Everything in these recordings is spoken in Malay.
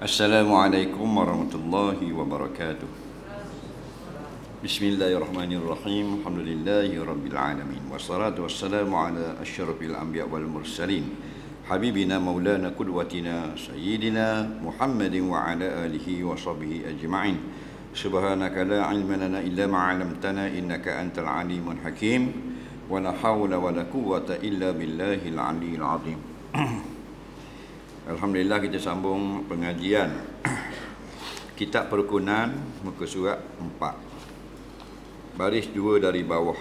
Assalamualaikum warahmatullahi wabarakatuh. Bismillahirrahmanirrahim. Alhamdulillahi rabbil alamin. Wassalatu wassalamu ala asyrafil anbiya wal mursalin. Habibina maulana qudwatina sayyidina Muhammadin wa ala alihi wa sahbihi ajma'in. Subhanaka la ilma lana illa ma 'allamtana innaka antal alimul hakim. Wa la hawla wa la quwwata illa billahil aliyyil azim. Alhamdulillah, kita sambung pengajian Kitab Perukunan, muka surat 4, baris 2 dari bawah.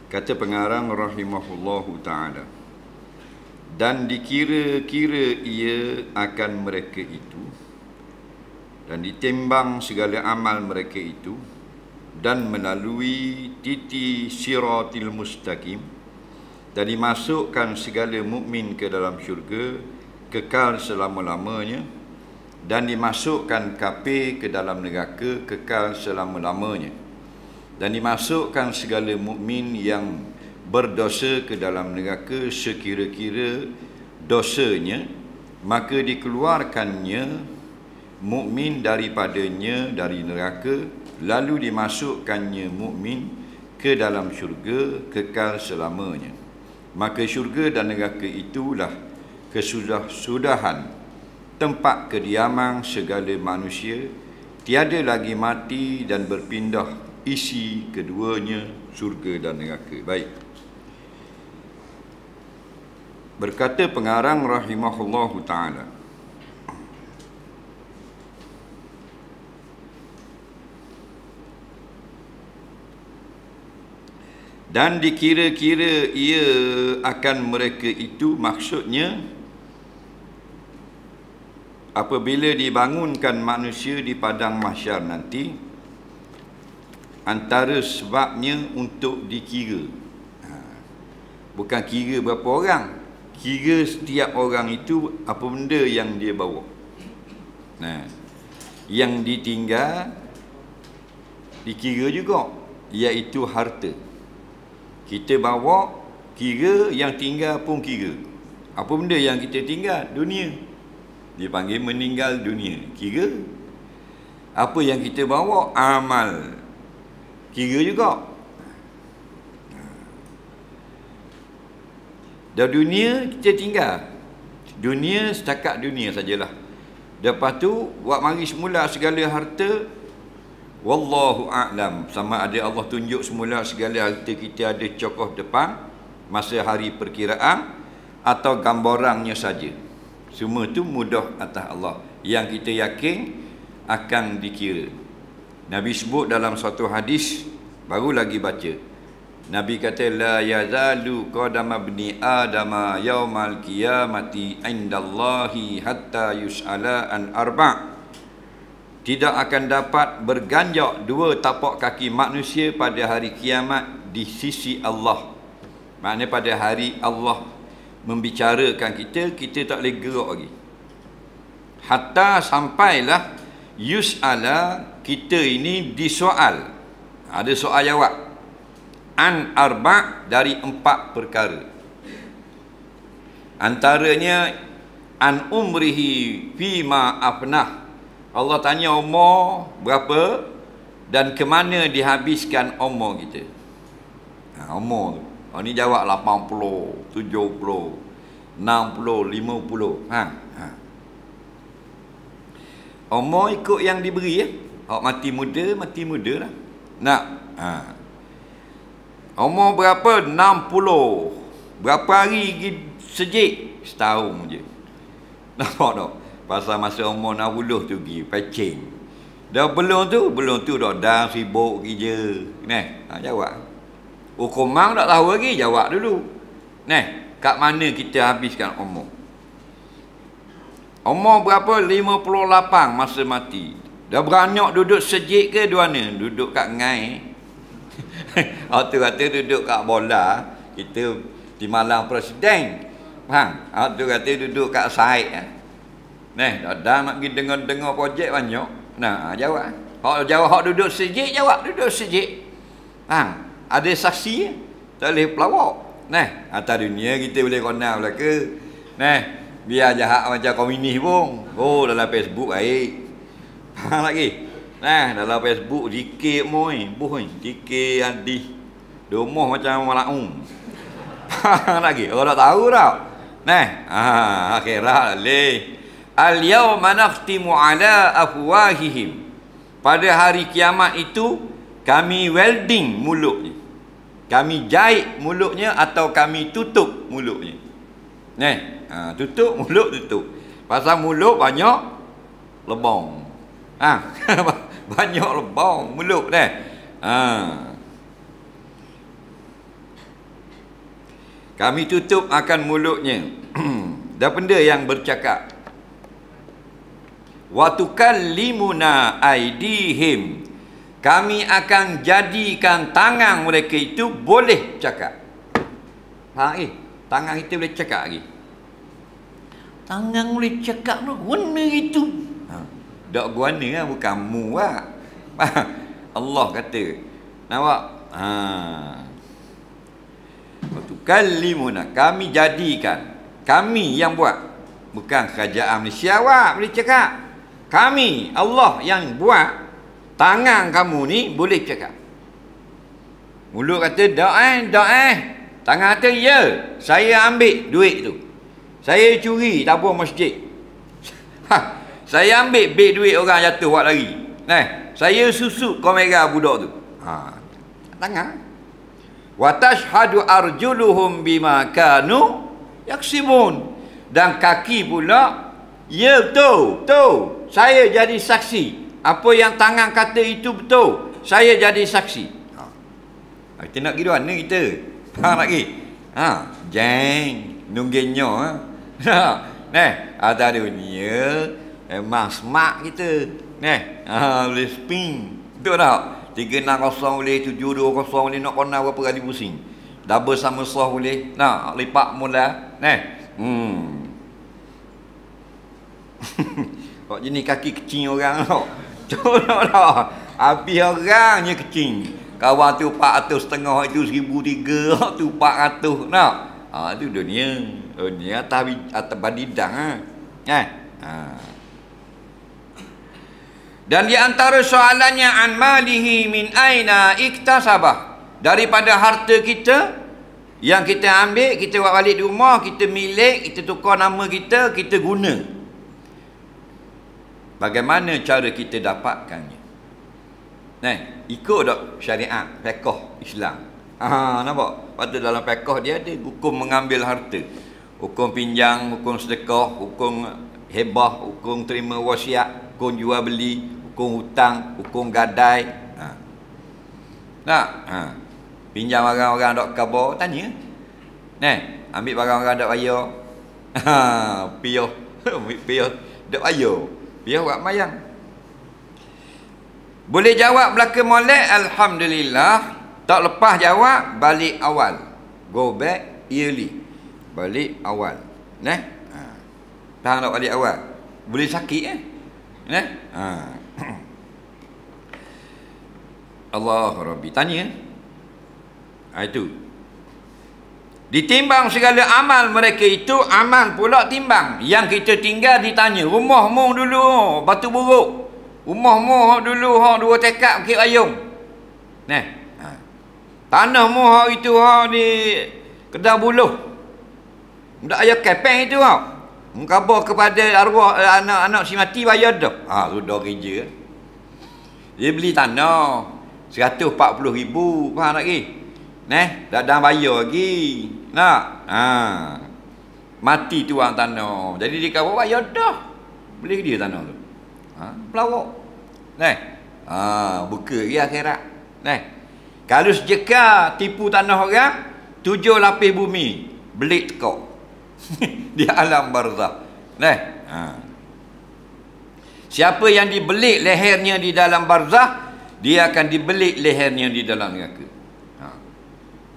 Kata pengarang rahimahullahu ta'ala, dan dikira-kira ia akan mereka itu, dan ditimbang segala amal mereka itu, dan melalui titi siratil mustaqim, dan dimasukkan segala mukmin ke dalam syurga kekal selama-lamanya, dan dimasukkan kafir ke dalam neraka kekal selama-lamanya, dan dimasukkan segala mukmin yang berdosa ke dalam neraka sekira-kira dosanya, maka dikeluarkannya mukmin daripadanya dari neraka, lalu dimasukkannya mukmin ke dalam syurga kekal selamanya. Maka syurga dan neraka itulah kesudahan tempat kediaman segala manusia, tiada lagi mati dan berpindah isi keduanya syurga dan neraka. Baik. Berkata pengarang rahimahullahu ta'ala, dan dikira-kira ia akan mereka itu, maksudnya apabila dibangunkan manusia di padang mahsyar nanti, antara sebabnya untuk dikira, bukan kira berapa orang, kira setiap orang itu apa benda yang dia bawa. Yang ditinggal dikira juga, iaitu harta. Kita bawa, kira, yang tinggal pun kira. Apa benda yang kita tinggal? Dunia. Dipanggil meninggal dunia, kira. Apa yang kita bawa? Amal, kira juga. Dan dunia kita tinggal. Dunia setakat dunia sajalah. Lepas tu buat mari semula segala harta, wallahu a'lam, sama ada Allah tunjuk semula segala harta kita ada cokoh depan masa hari perkiraan atau gambarannya saja. Semua itu mudah atas Allah, yang kita yakin akan dikira. Nabi sebut dalam satu hadis, baru lagi baca, Nabi kata, la yazalu qadama ibni adama yaumal qiyamati indallahi hatta yus'ala an arba'. Tidak akan dapat berganjak dua tapak kaki manusia pada hari kiamat di sisi Allah. Maknanya pada hari Allah membicarakan kita, kita tak boleh gerak lagi. Hatta sampailah yus'ala, kita ini disoal. Ada soal jawab. An arba', dari 4 perkara. Antaranya an umrihi fima afnah. Allah tanya umur berapa dan ke mana dihabiskan umur kita. Umur tu. Ni jawab 80, 70, 60, 50. Umur ikut yang diberi ya. Hak mati muda lah. Nak. Umur berapa? 60. Berapa hari sejik? Setahun je. Nampak tak? Pasal masa umur 60 tu pergi pacing. Dah belum tu dah sibuk kerja. Jawab. Hukumang tak tahu lagi, jawab dulu. Kat mana kita habiskan umur? Umur berapa? 58 masa mati. Dah beranak duduk sejik ke dua mana? Duduk kat ngai. Waktu kata duduk kat bola, kita di Malang Presiden. Faham? Waktu kata duduk kat side. Dah nak pergi dengar projek banyak. Jawab. Hak duduk sejik, jawab duduk sejik. Ada saksi, tak boleh pelawak. Atas dunia kita boleh kenal belaka. Biar jahat macam komunis pun. Oh, dalam Facebook baik. Faham lagi? Nah, dalam Facebook zikir moi, boh zikir hadis. Domoh macam malaum. Faham lagi? Orang tak tahu tau. Nah, akhirat leh. Al-yawma nakhtimu ala afwahihim. Pada hari kiamat itu kami welding mulutnya. Kami jahit mulutnya atau kami tutup mulutnya. Tutup mulut tutup. Pasal mulut banyak lebong. Banyak lebong mulut dah. Kami tutup akan mulutnya. Dan benda yang bercakap. Wa tukallimuna aydihim. Kami akan jadikan tangan mereka itu boleh cakap. Tangan kita boleh cakap lagi. Tangan boleh cakap tu guna itu. Tak guna lah, bukan mu lah. Allah kata. Nampak? Tukallimuna. Kami jadikan. Kami yang buat. Bukan kerajaan Malaysia awak boleh cakap. Kami, Allah yang buat. Tangan kamu ni boleh cakap. Mulut kata, dak. Tangan kata, ya, saya ambil duit tu. Saya curi tabur masjid. Saya ambil beg duit orang jatuh buat lari. Saya susuk kamera budak tu. Tangan. Wa tashhadu arjuluhum bima kanu yaksibun. Dan kaki pula, ya betul. Saya jadi saksi. Apa yang tangan kata itu betul. Saya jadi saksi. Kita nak pergi mana kita? Faham lagi? Jeng. Nungguinnya. Ada dunia. Memang smart kita. Boleh spin. Betul tak? 360 boleh, 720 boleh. Nak kena berapa kali pusing. Double sama soh boleh. Nak lipat mula. Kok jenis kaki kecil orang tau. Tolong dah. Habis orangnya kecil. Kawan tu 400 setengah, itu 1,300, tu 400. Nak? Itu dunia. Dunia atas badidang. Dan di antara soalannya an malihi min aina iktasabah. Daripada harta kita yang kita ambil, kita buat balik di rumah, kita milik, kita tukar nama kita, kita guna. Bagaimana cara kita dapatkannya? Ikut tak syariat fiqh Islam. Nampak? Pada dalam fiqh dia ada hukum mengambil harta. Hukum pinjam, hukum sedekah, hukum hebah, hukum terima wasiat, hukum jual beli, hukum hutang, hukum gadai. Pinjam barang orang dok khabar, tanya. Ambil barang orang dok bayar. Piah dok bayar. Biar buat mayang. Boleh jawab belaka molek, alhamdulillah. Tak lepas jawab, balik awal. Go back yearly. Balik awal. Tahan tak balik awal. Boleh sakit Allah Rabbi. Tanya. Itu. Ditimbang segala amal mereka itu, amal pula timbang. Yang kita tinggal ditanya, rumahmu dulu batu buruk, rumahmu dulu dua tekak bukit ayung, tanahmu itu di Kedah Buluh, tak ayah kepeng itu mengkhabar kepada arwah anak-anak si mati bayar dah. Sudah kerja. Dia beli tanah 140,000, faham tak lagi? Dah bayar lagi. Mati tuang tanah. Jadi dia kata bayar dah. Beli dia tanah tu. Pelawak. Buka lagi akhirat. Kalau sejeka tipu tanah orang, 7 lapis bumi belik tekok. Di alam barzah. Siapa yang dibelik lehernya di dalam barzah, dia akan dibelik lehernya di dalam neraka.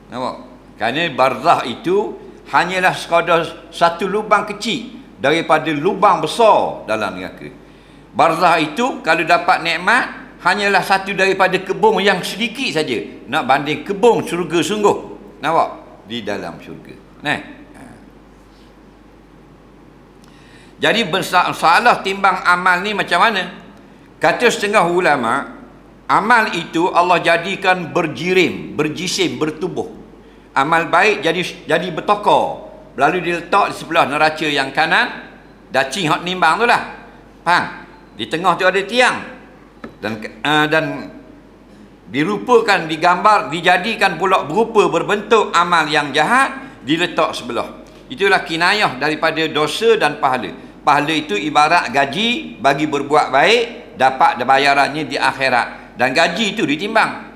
Nampak? Kerana barzah itu hanyalah sekadar satu lubang kecil daripada lubang besar dalam neraka. Barzah itu kalau dapat nikmat hanyalah satu daripada kebun yang sedikit saja. Nak banding kebun syurga sungguh. Nampak? Di dalam syurga. Jadi masalah timbang amal ni macam mana? Kata setengah ulama, amal itu Allah jadikan berjisim, bertubuh. Amal baik jadi bertokar, lalu diletak di sebelah neraca yang kanan, dacing hot nimbang tu lah. Faham? Di tengah tu ada tiang. Dan dirupakan, digambar, dijadikan pula berupa berbentuk amal yang jahat, diletak sebelah. Itulah kinayah daripada dosa dan pahala. Pahala itu ibarat gaji bagi berbuat baik, dapat bayarannya di akhirat, dan gaji itu ditimbang.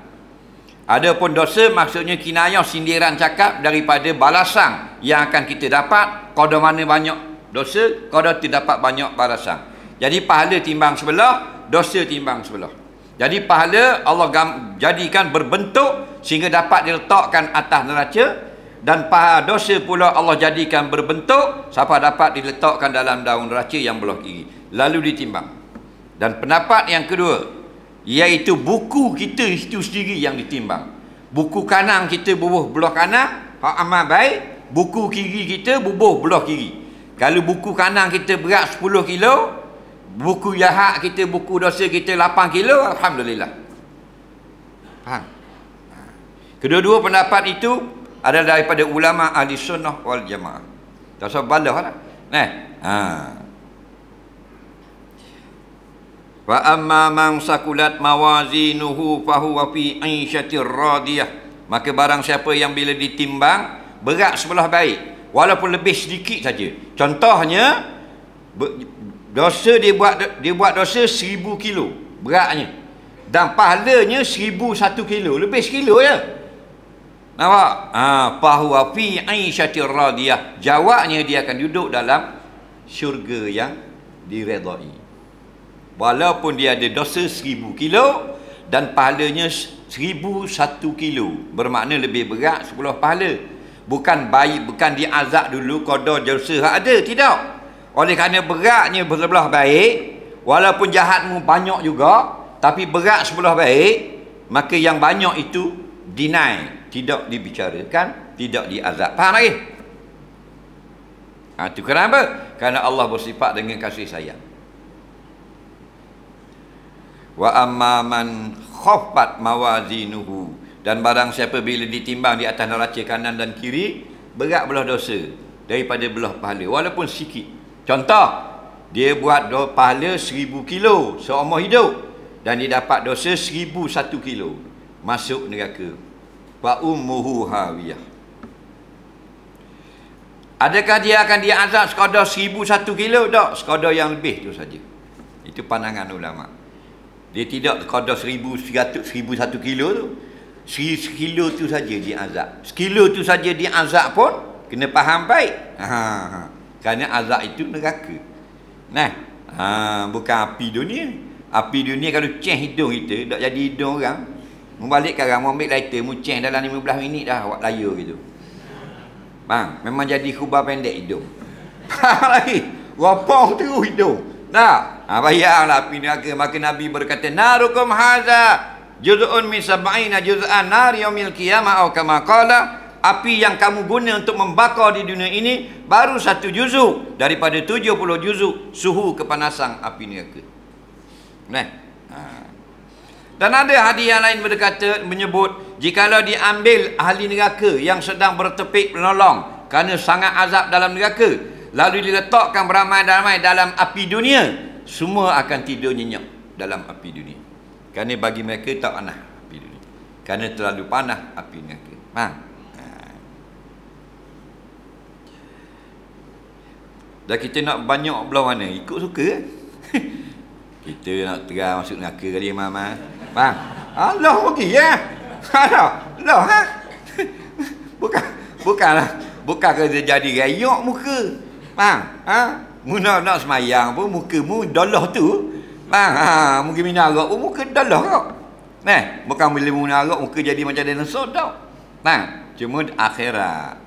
Adapun dosa maksudnya kinayah, sindiran cakap daripada balasan yang akan kita dapat. Qadar mana banyak dosa, qadar terdapat banyak balasan. Jadi pahala timbang sebelah, dosa timbang sebelah. Jadi pahala Allah jadikan berbentuk sehingga dapat diletakkan atas neraca, dan dosa pula Allah jadikan berbentuk sampai dapat diletakkan dalam daun neraca yang belah kiri, lalu ditimbang. Dan pendapat yang kedua, iaitu buku kita itu sendiri yang ditimbang. Buku kanan kita bubuh belah kanan, hak amal baik. Buku kiri kita bubuh belah kiri. Kalau buku kanan kita berat 10 kilo, buku jahat kita, buku dosa kita 8 kilo, alhamdulillah. Faham? Kedua-dua pendapat itu adalah daripada ulama ahli sunnah wal jamaah. Tak usah balah lah. Wa amma man sakulat mawazinuhu fahuwa fi 'aisyatir radiyah. Maka barang siapa yang bila ditimbang berat sebelah baik, walaupun lebih sedikit saja. Contohnya dosa dia buat dosa 1000 kilo beratnya, dan pahalanya 1001 kilo, lebih sekilo je. Nampak? Fahuwa fi 'aisyatir radiyah. Jawabnya dia akan duduk dalam syurga yang diredai. Walaupun dia ada dosa 1000 kilo dan pahalanya 1001 kilo, bermakna lebih berat 10 pahala. Bukan baik, bukan diazab dulu qadar dosa ada, tidak. Oleh kerana beratnya bersebelah baik, walaupun jahatmu banyak juga, tapi berat sebelah baik, maka yang banyak itu deny, tidak dibicarakan, tidak diazab. Faham lagi? Itu kenapa? Kerana Allah bersifat dengan kasih sayang. Wa amma man khaffat mawazinuhu, dan barang siapa bila ditimbang di atas neraca kanan dan kiri, berat belah dosa daripada belah pahala, walaupun sikit. Contoh, dia buat pahala 1000 kilo seumur hidup, dan dia dapat dosa 1001 kilo, masuk neraka. Wa ummuhu hawiyah. Adakah dia akan diazab sekadar 1001 kilo? Tak, sekadar yang lebih tu saja. Itu pandangan ulama. Dia tidak sekadar 1001 kilo tu. Sekilo tu saja diazab. Sekilo tu saja diazab pun kena faham baik. Kerana azab itu neraka. Bukan api dunia. Api dunia kalau ceng hidung kita, tak jadi hidung orang. Membalik sekarang, mau ambil lighter, mu ceng dalam 15 minit dah awak layar gitu. Bang, memang jadi khubah pendek hidung. Faham lagi? Wapong terus hidung. Bayarlah api neraka. Maka Nabi berkata, narukum haza juz'un min sab'ina juz'an nar yaumil qiyamah, atau kama qala, api yang kamu guna untuk membakar di dunia ini baru 1 juzuk daripada 70 juzuk suhu kepanasan api neraka. Dan ada hadis yang lain menyebut, jikalau diambil ahli neraka yang sedang bertepik menolong kerana sangat azab dalam neraka, lalu diletakkan beramai-ramai dalam api dunia, semua akan tidur nyenyak dalam api dunia. Kerana bagi mereka tak panas api dunia, kerana terlalu panas api neraka. Dan kita nak banyak belah mana? Ikut suka kan? Kita nak terang masuk neraka kali Mama. Faham? Allah bagi ya. Allah bukan kerja jadi rayok muka. Faham? Muna nak semayang pun mukamu dalah tu. Faham? Mungkin minarak pun muka dalah kau. Bukan bila minarak muka jadi macam dinosaur tau. Cuma akhirat.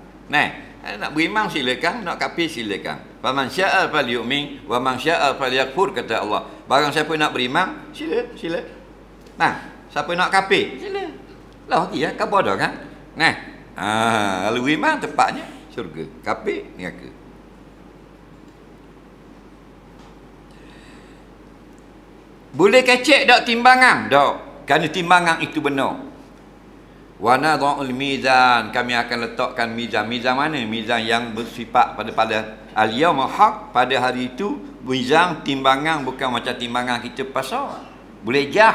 Nak beriman silakan, nak kafir silakan. Faman syaa falyu'min wa man syaa falyakfur, kata Allah. Barang siapa nak beriman, sila. Siapa nak kafir, sila. Lah dia khabar dah kan? Kalau beriman tepatnya syurga, kafir neraka. Boleh kecek tak timbangan? Tak. Kerana timbangan itu benar. Wa nadha'ul mizan, kami akan letakkan mizan. Mizan mana? Mizan yang bersifat pada al-yaumul haq, pada hari itu. Mizan timbangan bukan macam timbangan kita pasar. Boleh jah.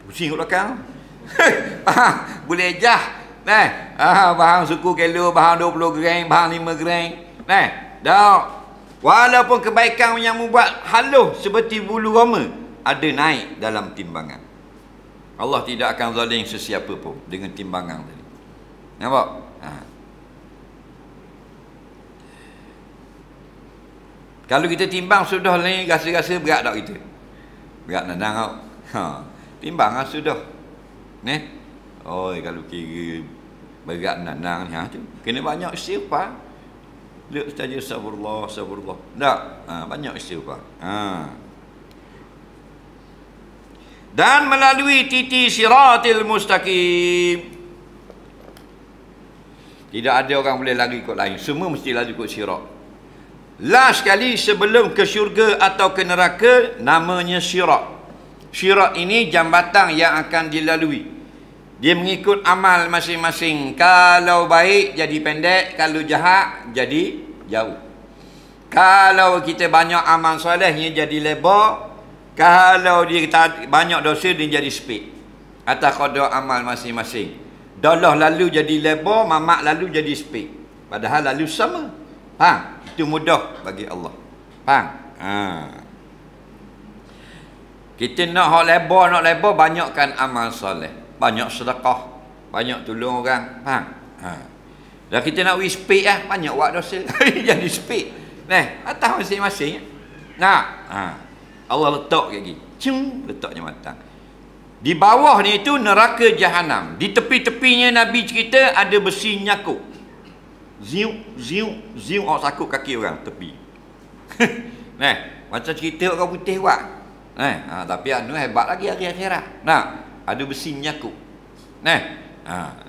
Pusing kat belakang. Boleh jah. Bahan suku kilo, bahan 20 gram, bahan 5 gram. Tak. Walaupun kebaikan yang membuat halus seperti bulu roma, ada naik dalam timbangan. Allah tidak akan zalim sesiapa pun dengan timbangan tadi. Nampak? Kalau kita timbang sudah ni, rasa-rasa berat tak kita? Berat nadang tau. Timbang lah sudah. Kalau kira berat nadang ni, tu kena banyak istighfar. Lihat saja astagfirullah, astagfirullah. Tak? Banyak istighfar. Dan melalui titi siratil mustaqim. Tidak ada orang boleh lari ikut lain. Semua mesti lari ikut sirat. Last sekali sebelum ke syurga atau ke neraka, namanya sirat. Sirat ini jambatan yang akan dilalui. Dia mengikut amal masing-masing. Kalau baik jadi pendek, kalau jahat jadi jauh. Kalau kita banyak amal solehnya jadi lebar, kalau dia banyak dosa dia jadi sempit. Atas qada amal masing-masing. Dalah lalu jadi lebar, mamak lalu jadi sempit. Padahal lalu sama. Faham? Itu mudah bagi Allah. Faham? Kita nak hak lebar, banyakkan amal soleh. Banyak sedekah, banyak tolong orang. Faham? Dan kita nak sempit banyak buat dosa. Jadi sempit. Atas masing-masing. Allah letak lagi. Letaknya matang. Di bawah ni itu neraka jahanam. Di tepi-tepinya Nabi cerita ada besi nyakuk. Ziu orang sakut kaki orang tepi. Macam cerita orang putih buat. Tapi anu hebat lagi hari akhirat. Ada besi nyakuk.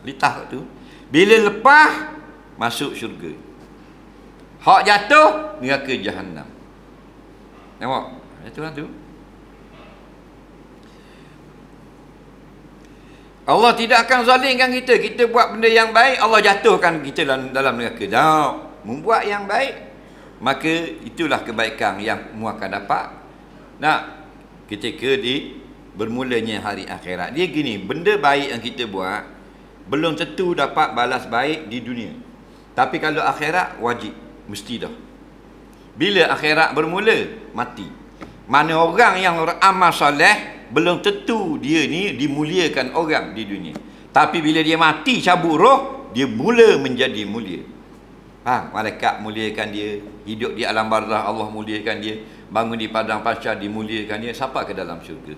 Litah kat tu. Bila lepas masuk syurga. Hak jatuh neraka jahanam. Nampak? Itulah tu. Allah tidak akan zalimkan kita. Kita buat benda yang baik, Allah jatuhkan kita dalam neraka. Membuat yang baik, maka itulah kebaikan yang mu akan dapat. Ketika bermulanya hari akhirat. Dia gini, benda baik yang kita buat belum tentu dapat balas baik di dunia. Tapi kalau akhirat wajib, mesti dah. Bila akhirat bermula, mati. Mana orang yang beramal soleh, belum tentu dia ni dimuliakan orang di dunia. Tapi bila dia mati, cabut roh, dia mula menjadi mulia. Malaikat muliakan dia. Hidup di alam barzah, Allah muliakan dia. Bangun di padang pasca, dimuliakan dia. Sampai ke dalam syurga.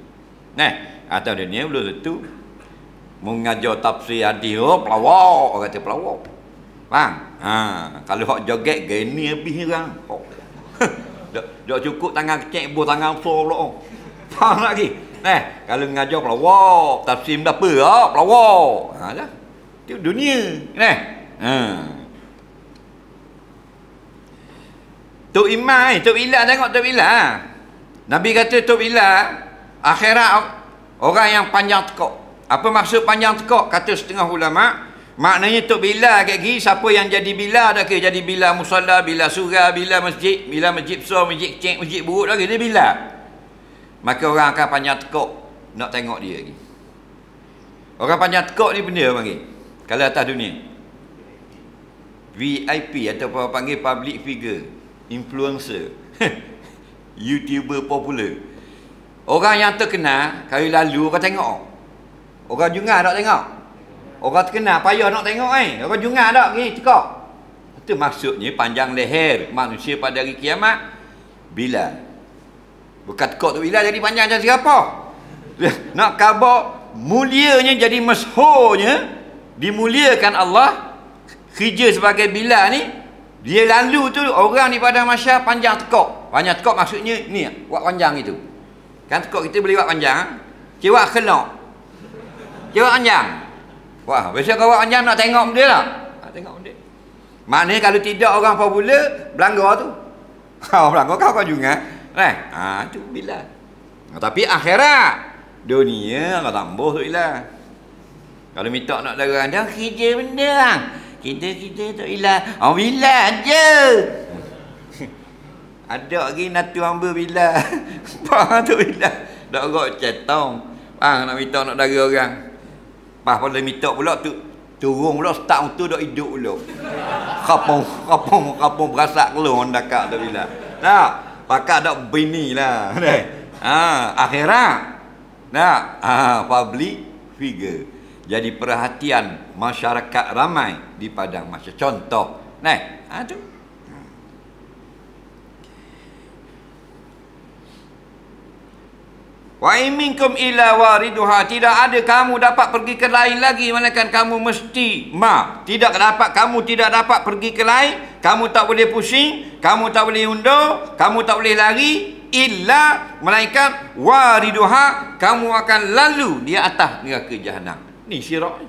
Atau dunia belum tentu. Mengajar tafsir hadis, pelawak. Orang kata pelawak. Kalau hak joget, gini habis orang. Dok cukup tangan kecil, ibu tangan besar pula. Faham lagi? Kalau mengajar pelawak, tafsir berapa? Pelawak. Dah. Itu dunia. Tok Imam, Tok Ila tengok Tok Ila. Nabi kata Tok Ila, akhirat orang yang panjang tekak. Apa maksud panjang tekak? Kata setengah ulama, maknanya Tok Bila kat gini, siapa yang jadi bila dah ke? Jadi bila musalla, bila surah, bila masjid besar, masjid kecil, masjid buruk dah ke? Dia bila. Maka orang akan panjang tekak nak tengok dia lagi. Orang panjang tekak ni benda apa panggil? Kalau atas dunia VIP atau apa panggil public figure, influencer, YouTuber popular. Orang yang terkenal, kali lalu orang tengok. Orang jungar tak tengok. Orang terkenal payah nak tengok Orang jungar tak pergi tekak. Itu maksudnya panjang leher manusia pada hari kiamat. Bila bukan tekak tu bila jadi panjang macam siapa? Nak khabar mulianya jadi masyhurnya, dimuliakan Allah. Kerja sebagai bila ni, dia lalu tu orang di padang mahsyar panjang tekak. Panjang tekak maksudnya ni, buat panjang itu. Kan tekak kita boleh buat panjang. Cewak kelok. Cewak panjang. Wah, biasa kau buat panjang nak tengok benda tak? Nak tengok benda. Maknanya kalau tidak orang popular, belanggar tu. Belanggar kau juga. Itu bila. Tapi akhirat, dunia kau tambah tu ilah. Kalau minta nak darah dah kerja benda. Kita tak ilah. Bila je. Ada lagi natu hamba bila. Pah tu bila. Dak rok cetong. Pah nak minta nak darah orang. Pah pada minta pula tu turun pula start tu dak hidup pula. Kapung berasak keluar dakak tu bila. Nah, pakak dak bini lah. Akhirat. Nah, public figure. Jadi perhatian masyarakat ramai di padang mahsyar. Contoh, tu. Wa minkum illa wariduha, tidak ada kamu dapat pergi ke lain lagi melainkan kamu mesti tidak dapat pergi ke lain, kamu tak boleh pusing, kamu tak boleh undur, kamu tak boleh lari illa melainkan wariduha, kamu akan lalu di atas neraka jahanam. Ni syirak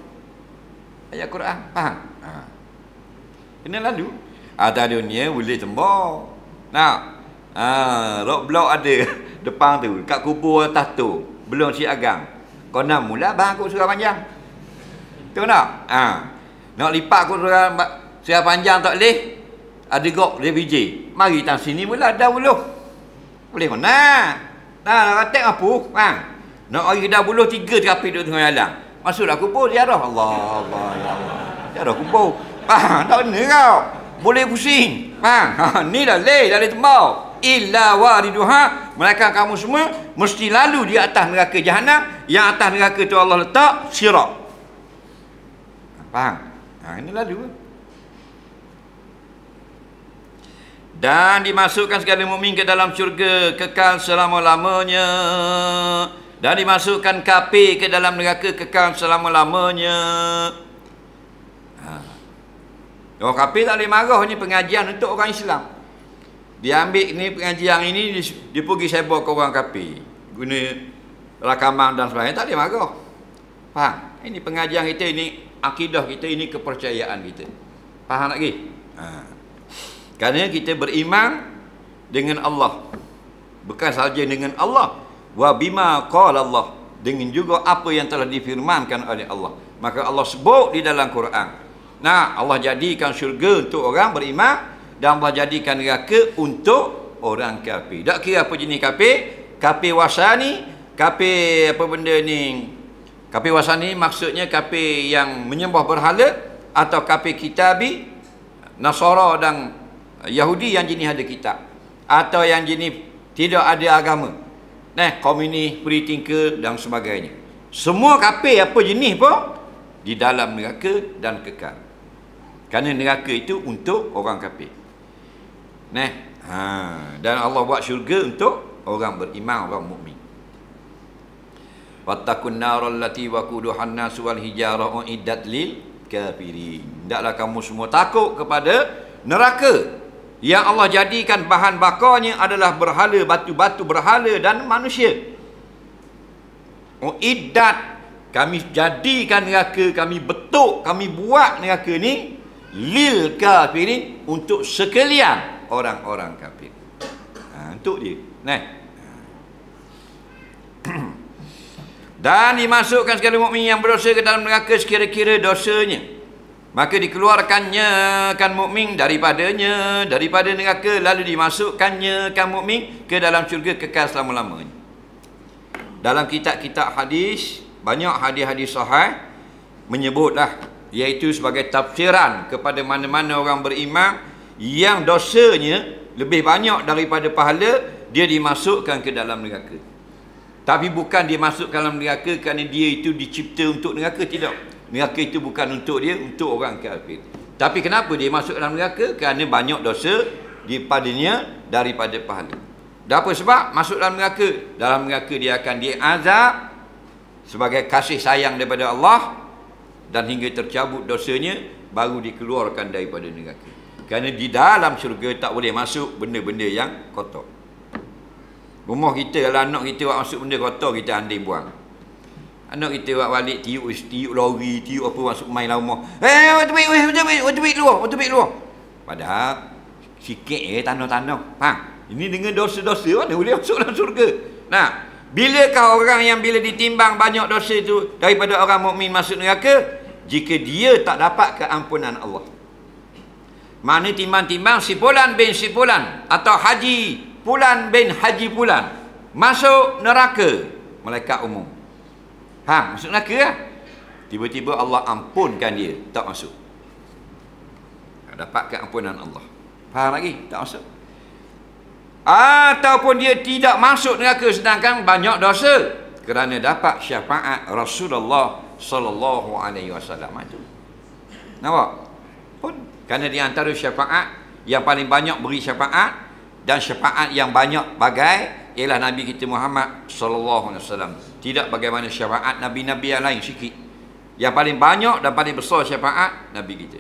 ayat Quran, faham? Kena lalu atas dunia boleh tembak. Roadblock ada depan tu, kat kubur atas tu belum si agam. Kau nak mula bang aku surah panjang. Tu nak? Nak lipat aku surah panjang tak boleh. Ada gok dia biji. Mari tang sini pula dah buluh. Boleh mana? Nak katak apa? Nak hari dah buluh 3 terapik duduk tengah jalan. Masuklah kubur ziarah. Allah ya Allah. Ziarah kubur. Tak benar kau. Boleh pusing. Ni dah dah tembak. Illa wariduha, mereka kamu semua mesti lalu di atas neraka jahanam. Yang atas neraka tu Allah letak sirat. Faham? Ini lalu. Dan dimasukkan segala mukmin ke dalam syurga kekal selama-lamanya. Dan dimasukkan kafir ke dalam neraka kekal selama-lamanya. Orang kafir tak boleh marah. Ni pengajian untuk orang Islam. Dia ambil ni pengajian ini, dia pergi sebar ke orang kafir. Guna rakaman dan sebagainya, tak boleh marah. Faham? Ini pengajian kita, ini akidah kita, ini kepercayaan kita. Faham lagi? Kerana kita beriman dengan Allah. Bukan sahaja dengan Allah. Wa bima qala Allah, dengan juga apa yang telah difirmankan oleh Allah. Maka Allah sebut di dalam Quran. Allah jadikan syurga untuk orang beriman dan Allah jadikan neraka untuk orang kafir. Tak kira apa jenis kafir, kafir wasani, kafir apa benda ni. Kafir wasani maksudnya kafir yang menyembah berhala, atau kafir kitabi, Nasara dan Yahudi yang jenis ada kitab, atau yang jenis tidak ada agama. Komunis, free thinker dan sebagainya. Semua kafir apa jenis pun di dalam neraka dan kekal. Kerana neraka itu untuk orang kafir. Dan Allah buat syurga untuk orang beriman, orang mukmin. Wattaqun naral lati waquduhan nas wal hijarah uiddat lil kafirin. Hendaklah kamu semua takut kepada neraka yang Allah jadikan bahan bakarnya adalah berhala, batu-batu berhala dan manusia. Uiddat, kami jadikan neraka, kami bentuk, kami buat neraka ni lil kafirin, untuk sekalian orang-orang kafir. Untuk dia. Dan dimasukkan segala mukmin yang berdosa ke dalam neraka sekira-kira dosanya. Maka dikeluarkannya kan mukmin daripada neraka, lalu dimasukkannya kan mukmin ke dalam syurga kekal selama-lamanya. Dalam kitab-kitab hadis, banyak hadis-hadis sahih menyebutlah, iaitu sebagai tafsiran kepada mana-mana orang beriman yang dosanya lebih banyak daripada pahala, dia dimasukkan ke dalam neraka. Tapi bukan dia masuk dalam neraka kerana dia itu dicipta untuk neraka, tidak. Neraka itu bukan untuk dia, untuk orang kafir. Tapi kenapa dia masuk dalam neraka? Kerana banyak dosa padanya daripada pahala. Dan apa sebab masuk dalam neraka? Dalam neraka dia akan diazab sebagai kasih sayang daripada Allah, dan hingga tercabut dosanya baru dikeluarkan daripada neraka. Kerana di dalam syurga tak boleh masuk benda-benda yang kotor. Rumah kita, kalau anak kita buat masuk benda kotor, kita andai buang. Anak kita buat balik tiup lori, tiup apa, masuk main dalam rumah. Watubik luar. Padahal sikit tanah-tanah. Ini dengan dosa-dosa mana boleh masuk dalam syurga? Bilakah orang yang bila ditimbang banyak dosa itu daripada orang mukmin masuk neraka? Jika dia tak dapat keampunan Allah. Mana timbang-timbang si Fulan bin si Fulan atau Haji Fulan bin Haji Fulan masuk neraka, malaikat umum. Masuk neraka lah. Tiba-tiba Allah ampunkan dia, tak masuk. Tak dapat keampunan Allah. Faham lagi? Tak masuk. Ataupun dia tidak masuk neraka sedangkan banyak dosa kerana dapat syafaat Rasulullah sallallahu alaihi wasallam itu. Nampak? Pun kerana di antara syafaat yang paling banyak beri syafaat dan syafaat yang banyak bagai ialah Nabi kita Muhammad sallallahu alaihi wasallam. Tidak bagaimana syafaat nabi-nabi yang lain sikit. Yang paling banyak dan paling besar syafaat Nabi kita.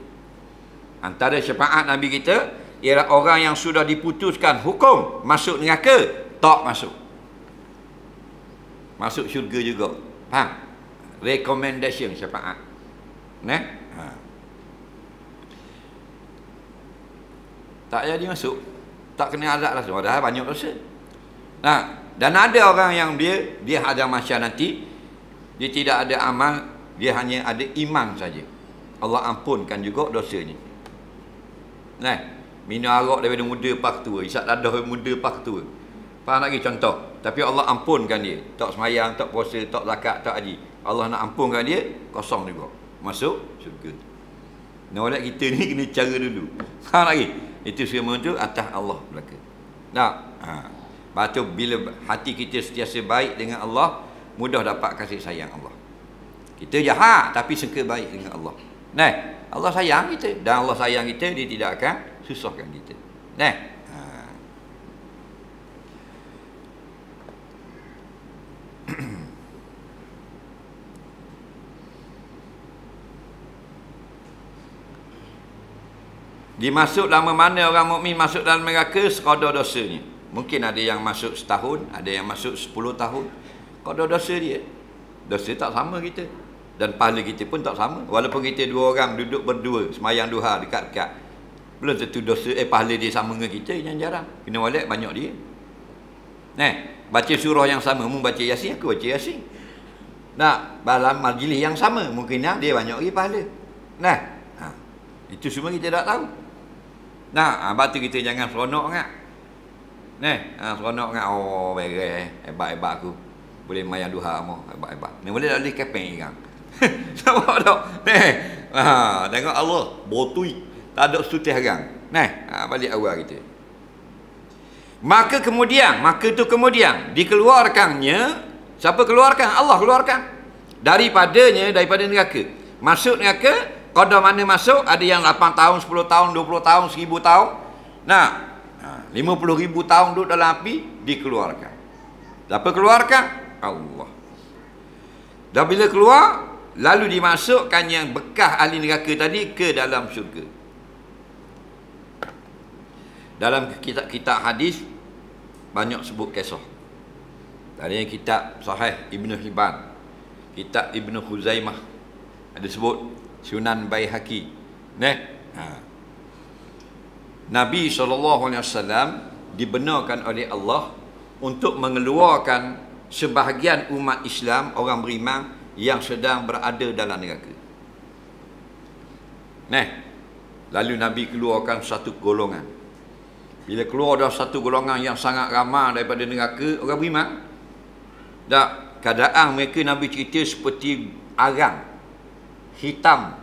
Antara syafaat Nabi kita ialah orang yang sudah diputuskan hukum masuk neraka, tak masuk. Masuk syurga juga. Faham? Recommendation syafaat. Tak jadi masuk, tak kena azab langsung. Padahal banyak dosa. Dan ada orang yang dia ada masyarakat nanti, dia tidak ada amal, dia hanya ada iman saja. Allah ampunkan juga dosanya. Minum arak daripada muda pas tua, isap dadah daripada muda pas tua. Faham lagi contoh? Tapi Allah ampunkan dia. Tak semayang, tak puasa, tak zakat, tak haji. Allah nak ampunkan dia, kosong juga. Masuk syurga. Nak kita ni kena cara dulu. Faham lagi? Itu semua tu atas Allah belaka. Lepas tu bila hati kita sentiasa baik dengan Allah, mudah dapat kasih sayang Allah. Kita jahat tapi sangka baik dengan Allah. Allah sayang kita, dan Allah sayang kita, dia tidak akan susahkan kita. Dimasuk lama mana orang mukmin masuk dalam neraka sekadar dosanya. Mungkin ada yang masuk setahun, ada yang masuk 10 tahun. Kadar dosa dia. Dosa tak sama kita. Dan pahala kita pun tak sama. Walaupun kita dua orang duduk berdua semayang duha dekat-dekat, belum tentu dosa pahala dia sama dengan kita, yang jarang. Kena walak banyak dia. Baca surah yang sama, mu baca Yasin, aku baca Yasin. Dalam majlis yang sama, mungkin dia banyak lagi pahala. Itu semua kita tak tahu. Sebab tu kita jangan seronok sangat. Seronok sangat. Oh, beres, hebat-hebat aku. Boleh mayang duha mau, hebat-hebat. Ni boleh tak boleh kepeng kan. Nampak tak? Tengok Allah, botui. Tak ada sutih harang. Balik awal kita. Maka kemudian dikeluarkannya. Siapa keluarkan? Allah keluarkan. Daripada neraka. Masuk neraka. Qadar mana masuk? Ada yang 8 tahun, 10 tahun, 20 tahun, 1000 tahun. 50,000 tahun duduk dalam api, dikeluarkan. Siapa keluarkan? Allah. Dan bila keluar, lalu dimasukkan yang bekas ahli neraka tadi ke dalam syurga. Dalam kitab-kitab hadis banyak sebut kisah. Dari kitab Sahih Ibn Hibban, kitab Ibn Khuzaimah, ada sebut Sunan Baihaqi. Nabi SAW dibenarkan oleh Allah untuk mengeluarkan sebahagian umat Islam, orang beriman yang sedang berada dalam neraka. Lalu Nabi keluarkan satu golongan. Bila keluar dah satu golongan yang sangat ramai daripada neraka, orang beriman, keadaan mereka Nabi cerita seperti arang hitam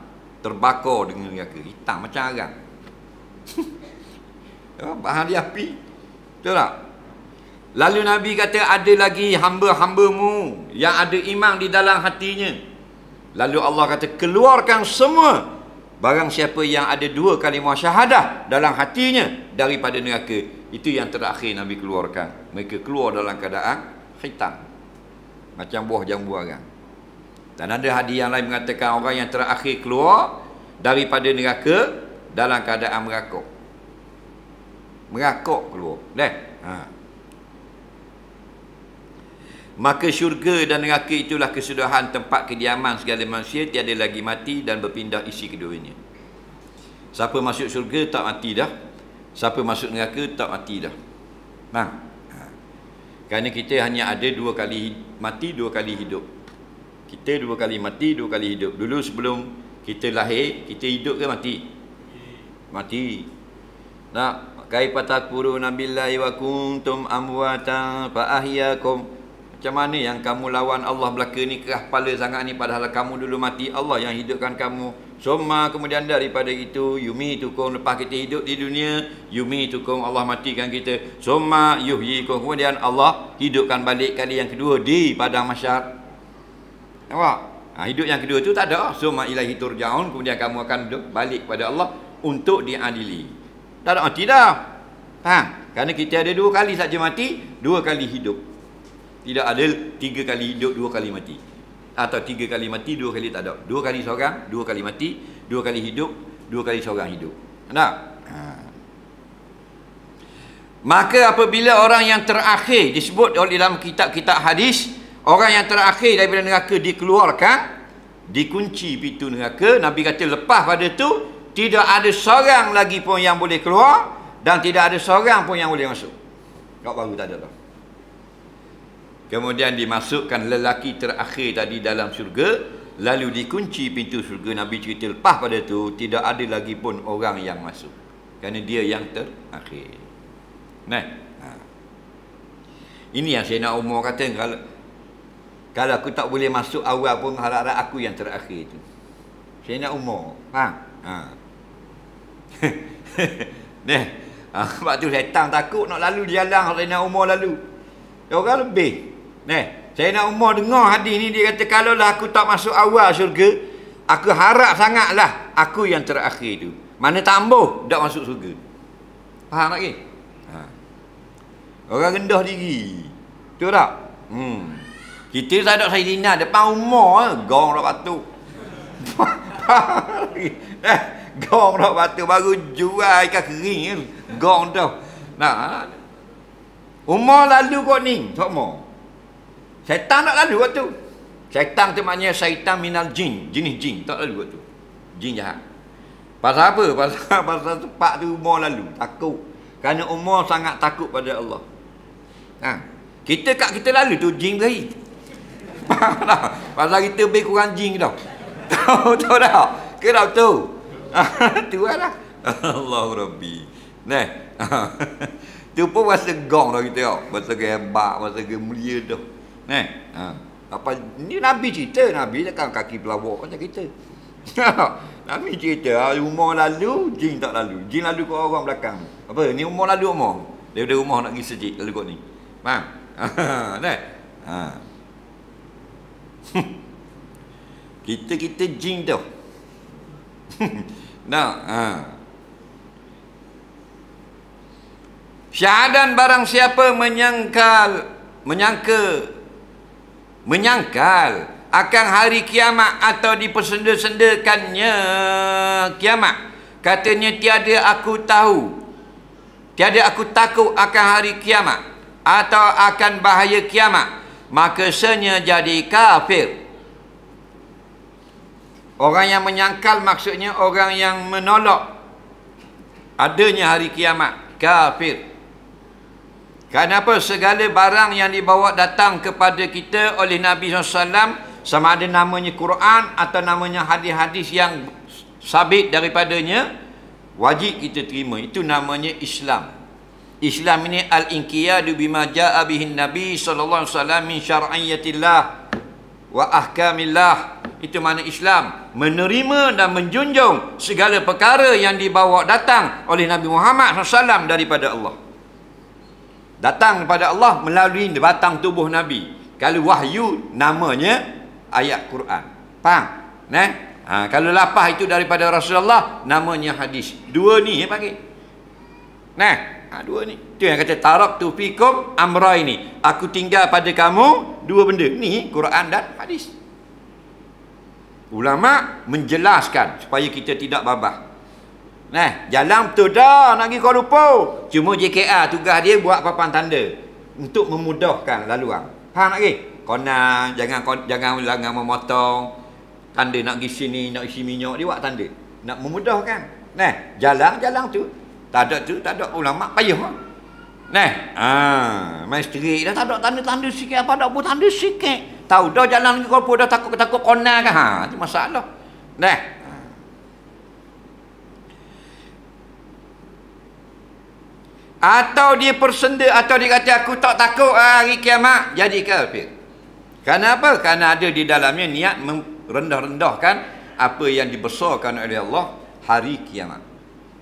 terbakar dengan neraka. Hitam macam arang. Bahan dia api. Betul tak? Lalu Nabi kata ada lagi hamba-hambamu yang ada iman di dalam hatinya. Lalu Allah kata keluarkan semua barang siapa yang ada 2 kalimah syahadah dalam hatinya daripada neraka. Itu yang terakhir Nabi keluarkan. Mereka keluar dalam keadaan hitam macam buah jambu arang. Dan ada hadis yang lain mengatakan orang yang terakhir keluar daripada neraka dalam keadaan merakuk. Merakuk keluar. Maka syurga dan neraka itulah kesudahan tempat kediaman segala manusia, tiada lagi mati dan berpindah isi keduanya. Siapa masuk syurga tak mati dah. Siapa masuk neraka tak mati dah. Kerana kita hanya ada 2 kali mati, 2 kali hidup. Kita 2 kali mati, 2 kali hidup. Dulu sebelum kita lahir, kita hidup ke mati? Mati. Nah, kaifa takfuruna billahi wa kuntum amwatan fa ahyakum. Macam mana yang kamu lawan Allah belaka ni, keras kepala sangat ni, padahal kamu dulu mati, Allah yang hidupkan kamu. Summa, kemudian daripada itu, yumitukum, lepas kita hidup di dunia, yumitukum, Allah matikan kita. Summa yuhyikum, kemudian Allah hidupkan balik kali yang kedua di padang mahsyar. Nampak? Hidup yang kedua tu tak ada. Summa ilaihi turja'un, kemudian kamu akan balik kepada Allah untuk diadili. Tak ada mati dah. Faham? Kerana kita ada 2 kali saja mati, 2 kali hidup. Tidak ada 3 kali hidup, 2 kali mati. Atau 3 kali mati, 2 kali tak ada. 2 kali seorang, 2 kali mati, 2 kali hidup, 2 kali seorang hidup. Tak? Maka apabila orang yang terakhir disebut oleh dalam kitab-kitab hadis, orang yang terakhir daripada neraka dikeluarkan, dikunci pintu neraka, Nabi kata lepas pada tu tidak ada seorang lagi pun yang boleh keluar dan tidak ada seorang pun yang boleh masuk. Kau baru tak ada dah. Kemudian dimasukkan lelaki terakhir tadi dalam syurga, lalu dikunci pintu syurga. Nabi cerita lepas pada tu tidak ada lagi pun orang yang masuk, kerana dia yang terakhir. Nah, ini yang saya nak Umar kata, kalau aku tak boleh masuk awal pun, harap-harap aku yang terakhir tu. Saya nak Umar. Sebab tu syaitan takut nak lalu jalan saya nak Umar lalu. Orang lebih. Saya nak Umar dengar hadis ni, dia kata kalaulah aku tak masuk awal syurga, aku harap sangatlah aku yang terakhir tu. Mana tambah tak masuk syurga. Faham lagi? Orang rendah diri. Betul tak? Kita tak ada Sayyidina depan Umar, gong dah batuk. Gong dah batuk, baru jual ikan kering, gong dah. Nah, Umar lalu kot ni, semua. Syaitan tak lalu waktu. Syaitan tu maknanya syaitan minal jin, jenis jin, tak lalu waktu. Jin jahat. Pasal apa? Pasal tempat tu Umar lalu, takut. Kerana Umar sangat takut pada Allah. Kita lalu tu jin beri. Pasal kita lebih kurang jin tau. Tahu tak? Ke tak tahu? Tu lah. Allah Rabbi. Tu pun rasa gong dah kita tau. Rasa hebat, rasa mulia dah. Apa ni Nabi cerita, Nabi takkan kaki pelawak macam kita. Nabi cerita Umar lalu, jin tak lalu. Jin lalu kat orang belakang. Apa? Ni Umar lalu Umar. Daripada rumah nak pergi sejik lalu kot ni. Faham? Kita jin dah. Syahadan barang siapa menyangkal akan hari kiamat atau dipersenda-sendakannya kiamat, katanya tiada aku takut akan hari kiamat atau akan bahaya kiamat, maka senya jadi kafir. Orang yang menyangkal maksudnya orang yang menolak adanya hari kiamat, kafir. Kenapa? Segala barang yang dibawa datang kepada kita oleh Nabi SAW, sama ada namanya Quran atau namanya hadis-hadis yang sabit daripadanya, wajib kita terima. Itu namanya Islam. Islam ini al-inqiyadu bima ja'a bihin Nabi SAW min syar'iyyatillah wa ahkamillah. Itu mana Islam, menerima dan menjunjung segala perkara yang dibawa datang oleh Nabi Muhammad SAW daripada Allah. Datang kepada Allah melalui batang tubuh Nabi. Kalau wahyu namanya ayat Quran. Faham? Kalau lapah itu daripada Rasulullah namanya hadis. Dua ni panggil. Dua ni. Itu yang kata taraktu fikum amraini. Aku tinggal pada kamu dua benda. Ni Quran dan hadis. Ulama menjelaskan supaya kita tidak babah. Jalan betul dah nak pergi Kuala Lumpur. Cuma JKR tugas dia buat papan tanda untuk memudahkan laluan. Faham lagi? Konan, jangan memotong. Tanda nak pergi sini, nak isi minyak, dia buat tanda. Nak memudahkan. Jalan tu. Tak ada ulama payah. Nah, main seterik dah tak ada tanda-tanda sikit apa dak pun tanda sikit. Tahu dah jalan ke korpo dah takut kona kan. Itu masalah. Nah. Atau dia persenda atau dia kata aku tak takut hari kiamat, jadi kafir. Kenapa? Karena ada di dalamnya niat merendah-rendahkan apa yang dibesarkan oleh Allah hari kiamat.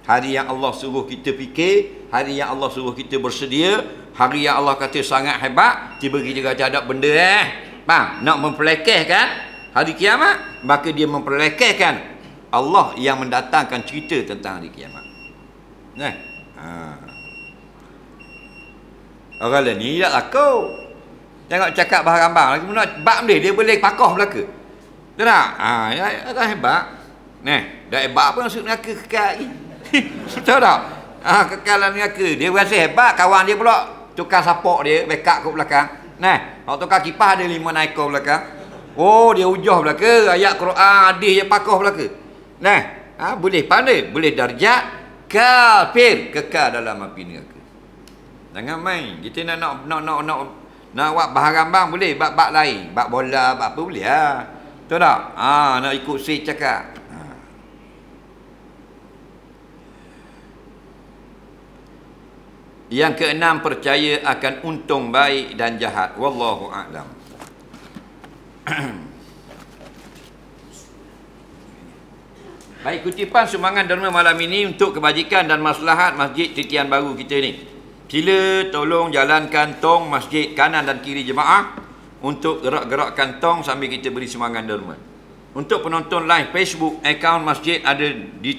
Hari yang Allah suruh kita fikir, hari yang Allah suruh kita bersedia, hari yang Allah kata sangat hebat, tiba kita kata ada benda nak mempelekehkan hari kiamat, maka dia mempelekehkan Allah yang mendatangkan cerita tentang hari kiamat. Nah, orang lain ni tak takut. Tengok cakap bahar-ambang lagi mana bab dia boleh pakoh belaka. Betul tak? Dah hebat. Nah, dah hebat apa maksud neraka kekal lagi? Betul tak? Kekalan neraka. Dia rasa hebat, kawan dia pula tukar support dia, backup kat belakang. Nah, kalau tukar kipas ada 5 ekor belakang. Oh, dia hujah belaka, ayat Quran hadis dia pakoh belaka. Nah, boleh pandai, boleh darjat kafir, kekal dalam api neraka. Jangan main. Kita nak buat bahar-ambang boleh, bab lain, bab bola, bab apa boleh lah. Betul tak? Nak ikut si cakap. Yang keenam, percaya akan untung baik dan jahat. Wallahu a'lam. Baik, kutipan sumbangan derma malam ini untuk kebajikan dan maslahat Masjid Titian Baru kita ni. Sila tolong jalankan tong masjid kanan dan kiri jemaah untuk gerak-gerakkan tong sambil kita beri sumbangan derma. Untuk penonton live Facebook, akaun masjid ada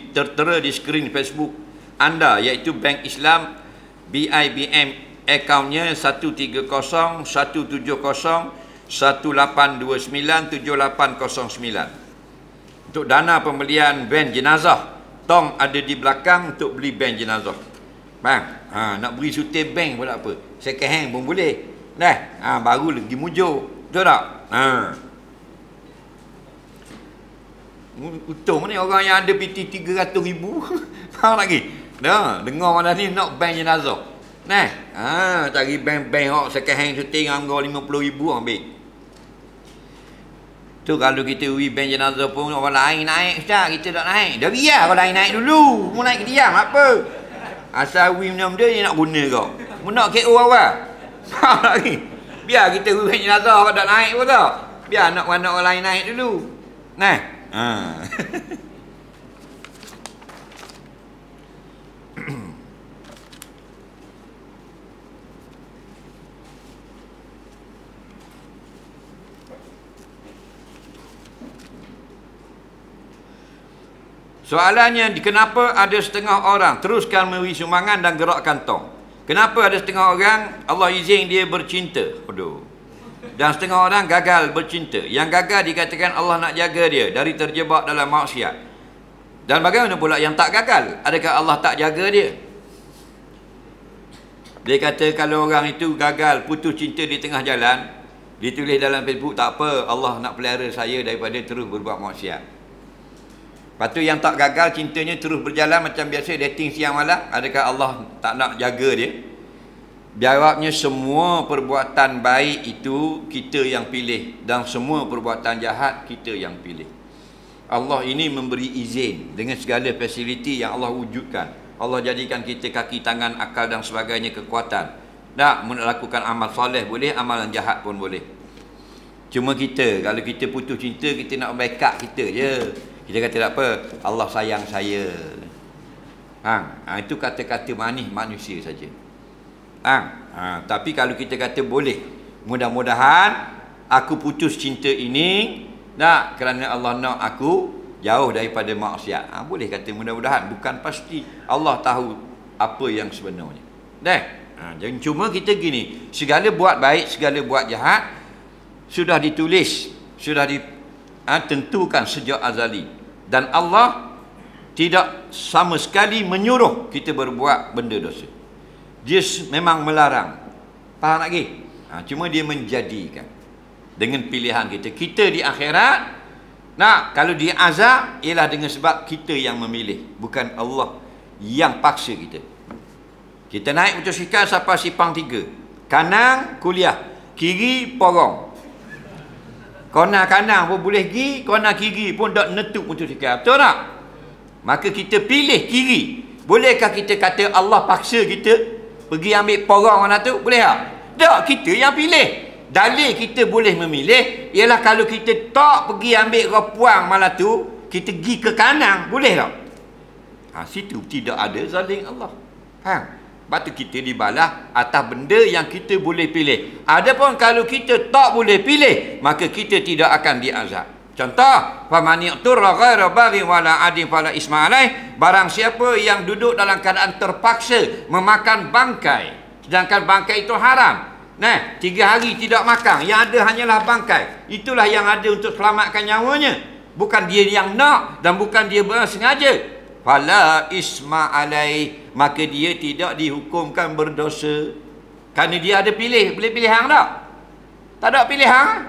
tertera di skrin Facebook anda, iaitu Bank Islam BIBM, akaunnya 130-1829-7809. Untuk dana pembelian van jenazah, tong ada di belakang untuk beli van jenazah. Bang, nak beri sutir bank pun tak apa. Second hand pun boleh. Dah, baru lagi mujur. Betul tak? Untung ni orang yang ada PT 300,000. Faham lagi? Dah, dengar mana ni nak bank jenazah. Nah, cari bank-bank hok second hand sutir anggo 50,000 ambil. Tu kalau kita ui bank jenazah pun orang lain naik ustaz, kita tak naik. Dah biar orang lain naik dulu. Mu naik ke diam apa? Asal wim dia dia nak guna kau. Mu nak KO awal. Faham lagi? Biar kita bank jenazah kalau tak naik pun tak. Biar nak orang lain naik dulu. Nah. Soalannya, kenapa ada setengah orang teruskan memberi sumbangan dan gerak kantong? Kenapa ada setengah orang Allah izin dia bercinta? Aduh. Dan setengah orang gagal bercinta. Yang gagal dikatakan Allah nak jaga dia dari terjebak dalam maksiat. Dan bagaimana pula yang tak gagal? Adakah Allah tak jaga dia? Dia kata kalau orang itu gagal putus cinta di tengah jalan, ditulis dalam Facebook, tak apa, Allah nak pelihara saya daripada terus berbuat maksiat. Lepas tu yang tak gagal cintanya terus berjalan macam biasa dating siang malam, adakah Allah tak nak jaga dia? Jawabnya, semua perbuatan baik itu kita yang pilih dan semua perbuatan jahat kita yang pilih. Allah ini memberi izin dengan segala fasiliti yang Allah wujudkan. Allah jadikan kita kaki, tangan, akal dan sebagainya, kekuatan. Nak melakukan amal soleh boleh, amalan jahat pun boleh. Cuma kita, kalau kita putus cinta, kita nak backup kita je. Kita kata tak apa, Allah sayang saya. Itu kata-kata manis manusia saja. Tapi kalau kita kata boleh, mudah-mudahan aku putus cinta ini nak kerana Allah nak aku jauh daripada maksiat. Boleh kata mudah-mudahan, bukan pasti. Allah tahu apa yang sebenarnya. Jangan cuma kita gini, segala buat baik, segala buat jahat sudah ditulis, sudah tentukan sejak azali, dan Allah tidak sama sekali menyuruh kita berbuat benda dosa. Dia memang melarang. Faham lagi? Cuma dia menjadikan dengan pilihan kita. Kita di akhirat, kalau dia azab, ialah dengan sebab kita yang memilih, bukan Allah yang paksa kita. Kita naik motosikal sampai Simpang 3. Kanan kuliah, kiri porong. Kona kanan pun boleh pergi, kona kiri pun tak netuk motosikal. Betul tak? Maka kita pilih kiri. Bolehkah kita kata Allah paksa kita pergi ambil porong mana tu? Boleh tak? Tak, kita yang pilih. Dalil kita boleh memilih ialah kalau kita tak pergi ambil repuang malam tu, kita pergi ke kanan, boleh tak? Situ tidak ada zalim Allah. Faham? Sebab tu kita dibalas atas benda yang kita boleh pilih. Adapun kalau kita tak boleh pilih, maka kita tidak akan diazab. Contoh, faman yaqturra ghaira baghin wala adin fala isma alaih. Barang siapa yang duduk dalam keadaan terpaksa memakan bangkai, sedangkan bangkai itu haram. Nah, 3 hari tidak makan, yang ada hanyalah bangkai. Itulah yang ada untuk selamatkan nyawanya. Bukan dia yang nak dan bukan dia bersengaja. Fala isma alaih, maka dia tidak dihukumkan berdosa. Kerana dia ada pilih. Boleh pilih hang tak? Tak ada pilihan.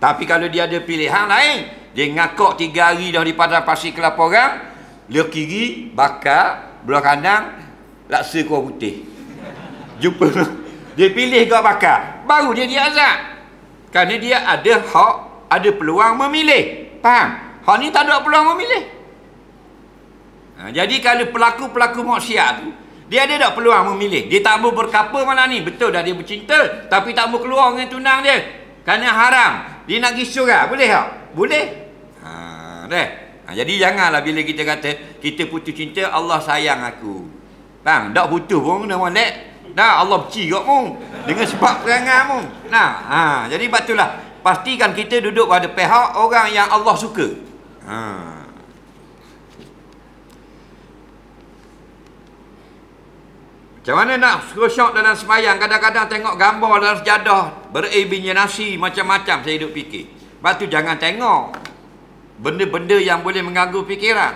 Tapi kalau dia ada pilihan lain, dia ngakak 3 hari dah di padang pasir Kelapa orang, dia kiri bakar, belah kanan laksa kuah putih. Jumpa. Dia pilih kau bakar, baru dia diazab. Kerana dia ada hak, ada peluang memilih. Faham? Hak ni tak ada peluang memilih. Jadi kalau pelaku-pelaku maksiat tu, dia ada tak peluang memilih? Dia tak mau berkapa malam ni. Betul dah dia bercinta, tapi tak mau keluar dengan tunang dia. Kerana haram. Dia nak pergi syurga. Boleh tak? Boleh. Jadi janganlah bila kita kata, kita putus cinta, Allah sayang aku. Faham? Tak putus pun kena molek. Dah Allah benci kat mu dengan sebab perangai mu. Jadi batulah pastikan kita duduk pada pihak orang yang Allah suka. Macam mana nak khusyuk dalam sembahyang? Kadang-kadang tengok gambar dalam sejadah berimajinasi macam-macam, saya duduk fikir. Sebab tu jangan tengok benda-benda yang boleh mengganggu fikiran.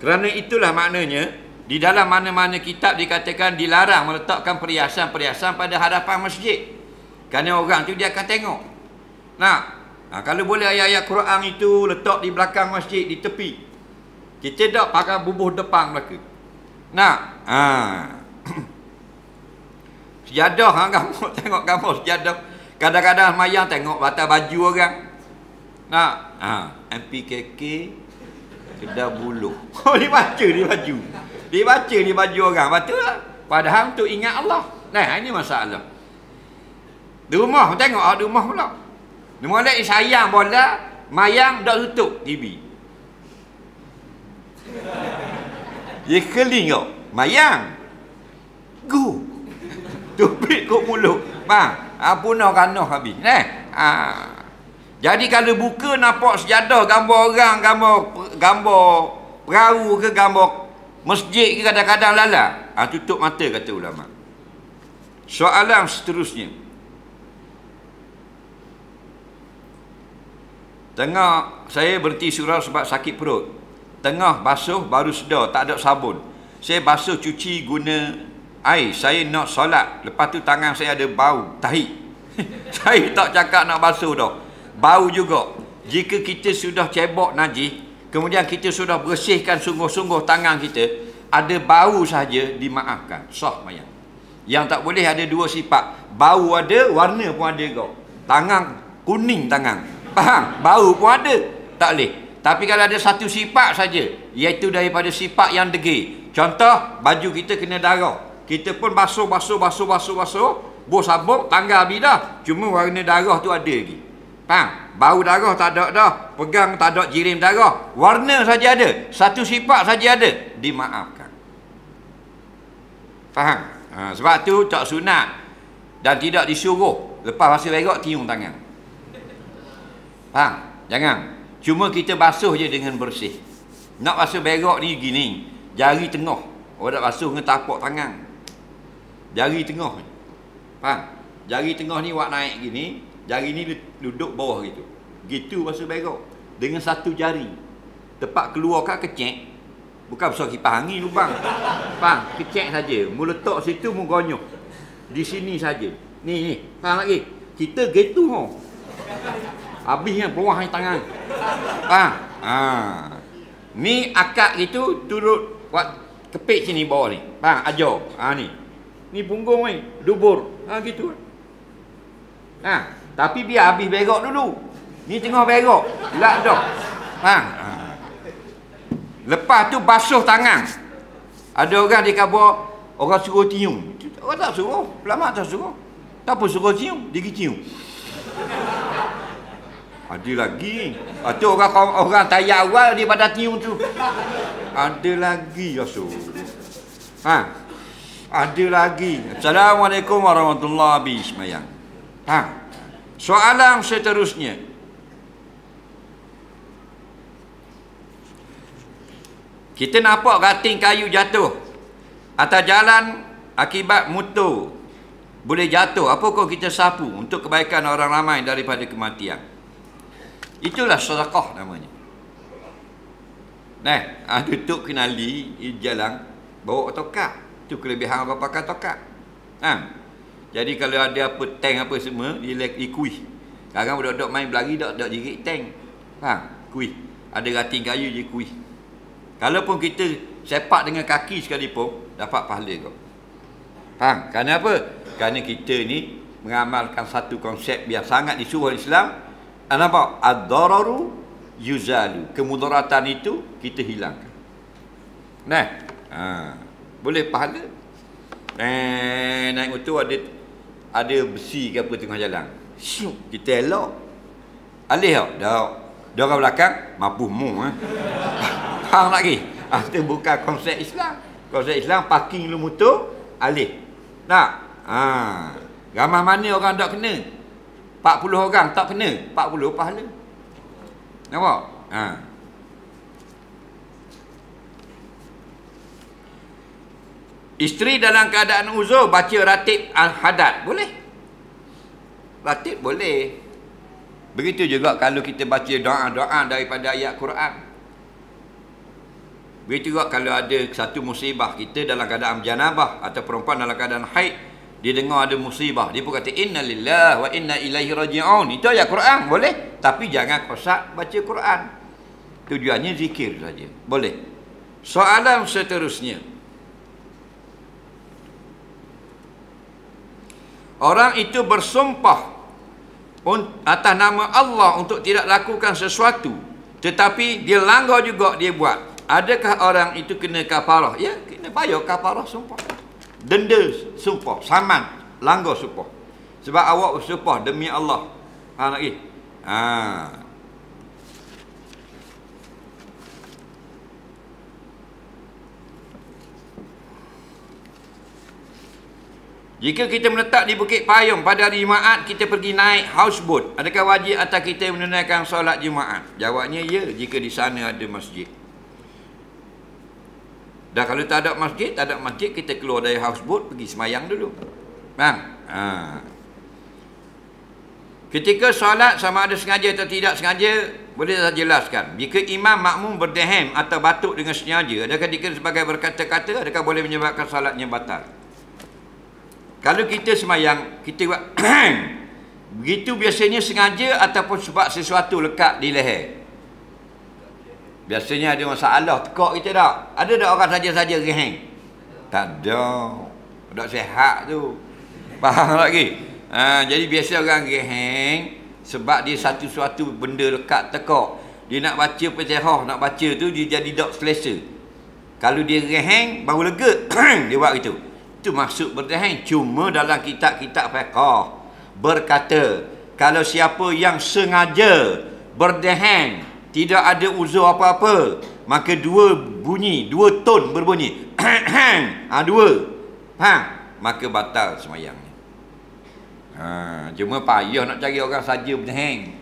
Kerana itulah maknanya di dalam mana-mana kitab dikatakan dilarang meletakkan perhiasan-perhiasan pada hadapan masjid. Kerana orang tu dia akan tengok. Kalau boleh ayat-ayat Quran itu letak di belakang masjid, di tepi. Kita tak pakai bubuh depan belaka. Sejadah, kamu tengok gambar sejadah. Kadang-kadang mayang tengok batas baju orang. MPKK Kedah Buluh. Dia baca di baju. Dia baca di baju orang. Betul tak? Padahal untuk ingat Allah. Ini masalah. Di rumah, tengok di rumah pula. Dia mulai sayang bola, mayang dah tutup TV. Dia keling kau. Mayang. Go. Tupik kau mulut. Punah kanuh habis. Jadi kalau buka nampak sejadah, gambar orang, gambar perahu ke gambar masjid ke kadang-kadang lala. Tutup mata kata ulama. Soalan seterusnya. Tengah saya berhenti surau sebab sakit perut. Tengah basuh baru sedar tak ada sabun. Saya basuh cuci guna air. Saya nak solat. Lepas tu tangan saya ada bau tahi. Saya tak cakap nak basuh dah. Bau juga. Jika kita sudah cebok najis, kemudian kita sudah bersihkan sungguh-sungguh tangan kita, ada bau saja dimaafkan. Sah mayang. Yang tak boleh ada 2 sifat. Bau ada, warna pun ada kau. Tangan kuning tangan. Faham? Bau pun ada. Tak boleh. Tapi kalau ada 1 sifat saja, iaitu daripada sifat yang degil. Contoh, baju kita kena darah. Kita pun basuh. Bos sabuk, tanggal habis dah. Cuma warna darah tu ada lagi. Faham? Bau darah tak ada dah. Pegang tak ada jirim darah. Warna saja ada. 1 sifat saja ada. Dimaafkan. Faham? Sebab tu tak sunat. Dan tidak disuruh. Lepas basuh berak, tiung tangan. Faham? Jangan. Cuma kita basuh je dengan bersih. Nak basuh berak ni gini. Jari tengah. Orang nak basuh dengan tapak tangan. Jari tengah. Faham? Jari tengah ni buat naik gini. Jari ni duduk bawah gitu. Gitu basuh berak. Dengan 1 jari. Tempat keluar kat kecek. Bukan besar kipas angin lubang. Faham? Kecek saja. Mu letak situ mu gonyok. Di sini saja. Ni. Faham lagi? Kita gitu ho. Habisnya peluah tangan. Faham? Ni akak gitu turut buat Kepit sini bawah ni. Faham? Ajar. Ni. Ni punggung ni. Dubur. Gitu. Tapi biar habis berok dulu. Ni tengah berok. Lak dah. Faham? Lepas tu basuh tangan. Ada orang dia kata orang suruh cium. Orang tak suruh. Ulama tak suruh. Tak apa suruh cium. Dia pergi cium. Ada lagi. Tu orang tayak awal dia pada cium tu. Ada lagi Rasul. Ada lagi. Assalamualaikum warahmatullahi wabarakatuh. Soalan seterusnya. Kita nampak rating kayu jatuh atas jalan akibat motor boleh jatuh. Apakah kita sapu untuk kebaikan orang ramai daripada kematian? Itulah sedekah namanya. Tutup kenali jalan bawa tokak. Itu kelebihan orang pakai tokak. Jadi kalau ada apa tank apa semua dia kuih. Sekarang budak-budak main berlari dak jerit tank. Kuih. Ada rating kayu je kuih. Kalaupun kita sepak dengan kaki sekalipun dapat pahala kau. Faham? Kerana apa? Kerana kita ni mengamalkan satu konsep yang sangat disuruh Islam. Nampak? Ad-dararu yuzalu. Kemudaratan itu kita hilangkan. Boleh pahala. Naik motor ada besi ke apa tengah jalan. Kita elok. Alih tak? Dah. Dia orang belakang mampu mu. Faham lagi? Itu bukan konsep Islam. Konsep Islam parking lu motor, alih. Tak? Ramai mana orang tak kena? 40 orang tak kena, 40 pahala. Nampak? Isteri dalam keadaan uzur baca ratib al-hadad, boleh? Ratib boleh. Begitu juga kalau kita baca doa-doa daripada ayat Quran. Begitu juga kalau ada satu musibah, kita dalam keadaan janabah atau perempuan dalam keadaan haid, dia dengar ada musibah, dia pun kata inna lillahi wa inna ilaihi raji'un. Itu ayat Quran, boleh. Tapi jangan kosak baca Quran. Tujuannya zikir saja. Boleh. Soalan seterusnya. Orang itu bersumpah atas nama Allah untuk tidak lakukan sesuatu, tetapi dia langgar juga dia buat. Adakah orang itu kena kafarah? Ya, kena bayar kafarah sumpah. Denda sumpah, saman, langgar sumpah. Sebab awak bersumpah demi Allah. Lagi. Jika kita meletak di Bukit Payung pada hari Jumaat, kita pergi naik houseboat, adakah wajib atas kita menunaikan solat Jumaat? Jawabnya ya, jika di sana ada masjid. Dan kalau tak ada masjid, kita keluar dari houseboat, pergi semayang dulu. Faham? Ketika solat sama ada sengaja atau tidak sengaja, boleh saya jelaskan. Jika imam makmum berdehem atau batuk dengan sengaja, adakah dikira sebagai berkata-kata, adakah boleh menyebabkan solatnya batal? Kalau kita semayang, kita buat begitu biasanya sengaja ataupun sebab sesuatu lekat di leher. Biasanya ada masalah tekak kita tak? Ada tak orang saja-saja geheng? Tak ada. Tak sihat tu. Faham lagi? Jadi biasa orang geheng sebab dia satu-satu benda lekat tekak. Dia nak baca Fatihah, nak baca tu dia jadi tak selesa. Kalau dia geheng baru lega, dia buat itu. Itu maksud berdeheng. Cuma dalam kitab-kitab fiqh berkata, kalau siapa yang sengaja berdeheng, tidak ada uzur apa-apa, maka dua ton berbunyi. Dua. Maka batal semayangnya. Cuma payah nak cari orang saja berdeheng.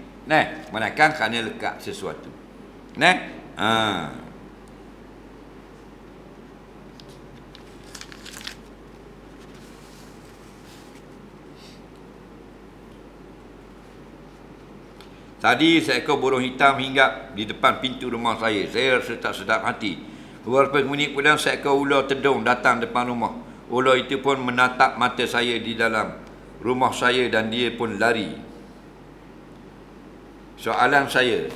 Manakah kerana lekat sesuatu. Tadi seekor burung hitam hinggap di depan pintu rumah saya. Saya rasa tak sedap hati. Beberapa minit kemudian seekor ular tedung datang depan rumah. Ular itu pun menatap mata saya di dalam rumah saya dan dia pun lari. Soalan saya,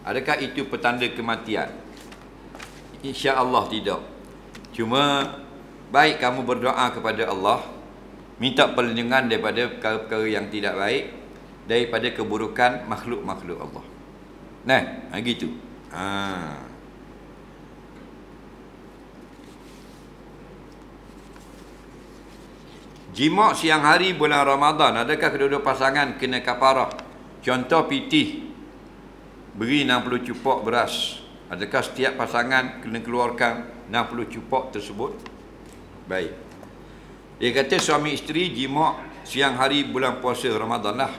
adakah itu petanda kematian? Insya-Allah tidak. Cuma baik kamu berdoa kepada Allah, minta perlindungan daripada perkara-perkara yang tidak baik, daripada keburukan makhluk-makhluk Allah. Nah, gitu. Jima' siang hari bulan Ramadan, adakah kedua-dua pasangan kena kafarah? Contoh pitih beri 60 cupok beras. Adakah setiap pasangan kena keluarkan 60 cupok tersebut? Baik. Dia kata suami isteri jima' siang hari bulan puasa Ramadan lah.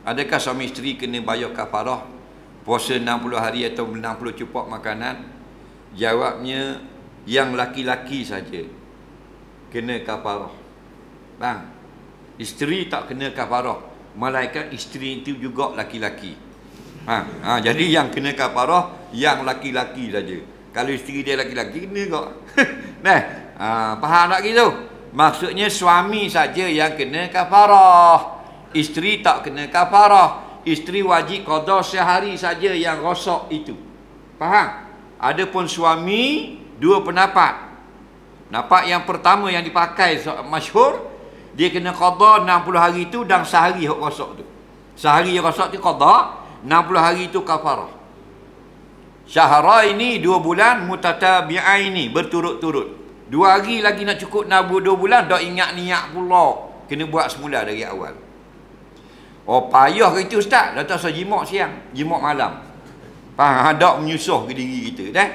Adakah suami isteri kena bayar kafarah puasa 60 hari atau 60 cupok makanan? Jawabnya, yang laki-laki saja kena kafarah. Bang, isteri tak kena kafarah, malaikat isteri itu juga laki-laki. Jadi yang kena kafarah yang laki-laki saja. Kalau isteri dia laki-laki, kena kok. Nah, faham tak gitu? Maksudnya suami saja yang kena kafarah, isteri tak kena kafarah. Isteri wajib qada sehari saja yang rosak itu. Faham? Adapun suami, dua pendapat. Nampak yang pertama yang dipakai masyhur, dia kena qada 60 hari itu dan sehari hak rosak tu. Sehari yang rosak tu qada, 60 hari itu kafarah. Syahraini, 2 bulan, mutatabi'aini, berturut-turut. 2 hari lagi nak cukup 2 bulan, dah ingat niat pula. Kena buat semula dari awal. Oh, payah ke itu ustaz? Dah tak usah jimak siang, jimak malam. Faham? Tak menyusah ke diri kita dah.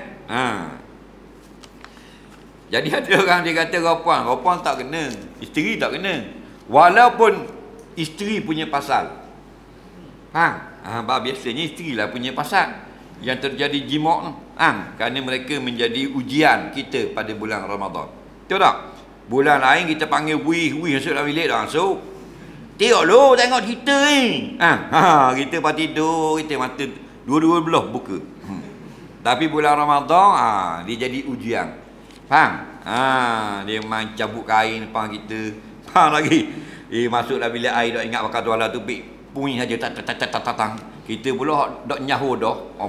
Jadi ada orang dia kata Rapuan tak kena, isteri tak kena. Walaupun isteri punya pasal. Biasanya isteri lah punya pasal yang terjadi jimak tu. Kerana mereka menjadi ujian kita pada bulan Ramadan. Betul tak? Bulan lain kita panggil wih masuk dalam bilik dah masuk. Tengok lu, tengok kita ni. Kita pas tidur, kita mata dua-dua belah buka. Tapi bulan Ramadan, dia jadi ujian. Faham? Dia main cabut kain depan kita. Faham lagi? Masuk dalam bilik air, dah ingat bakal tuala tu, bunyi saja tak. Kita pula dak nyahu dah.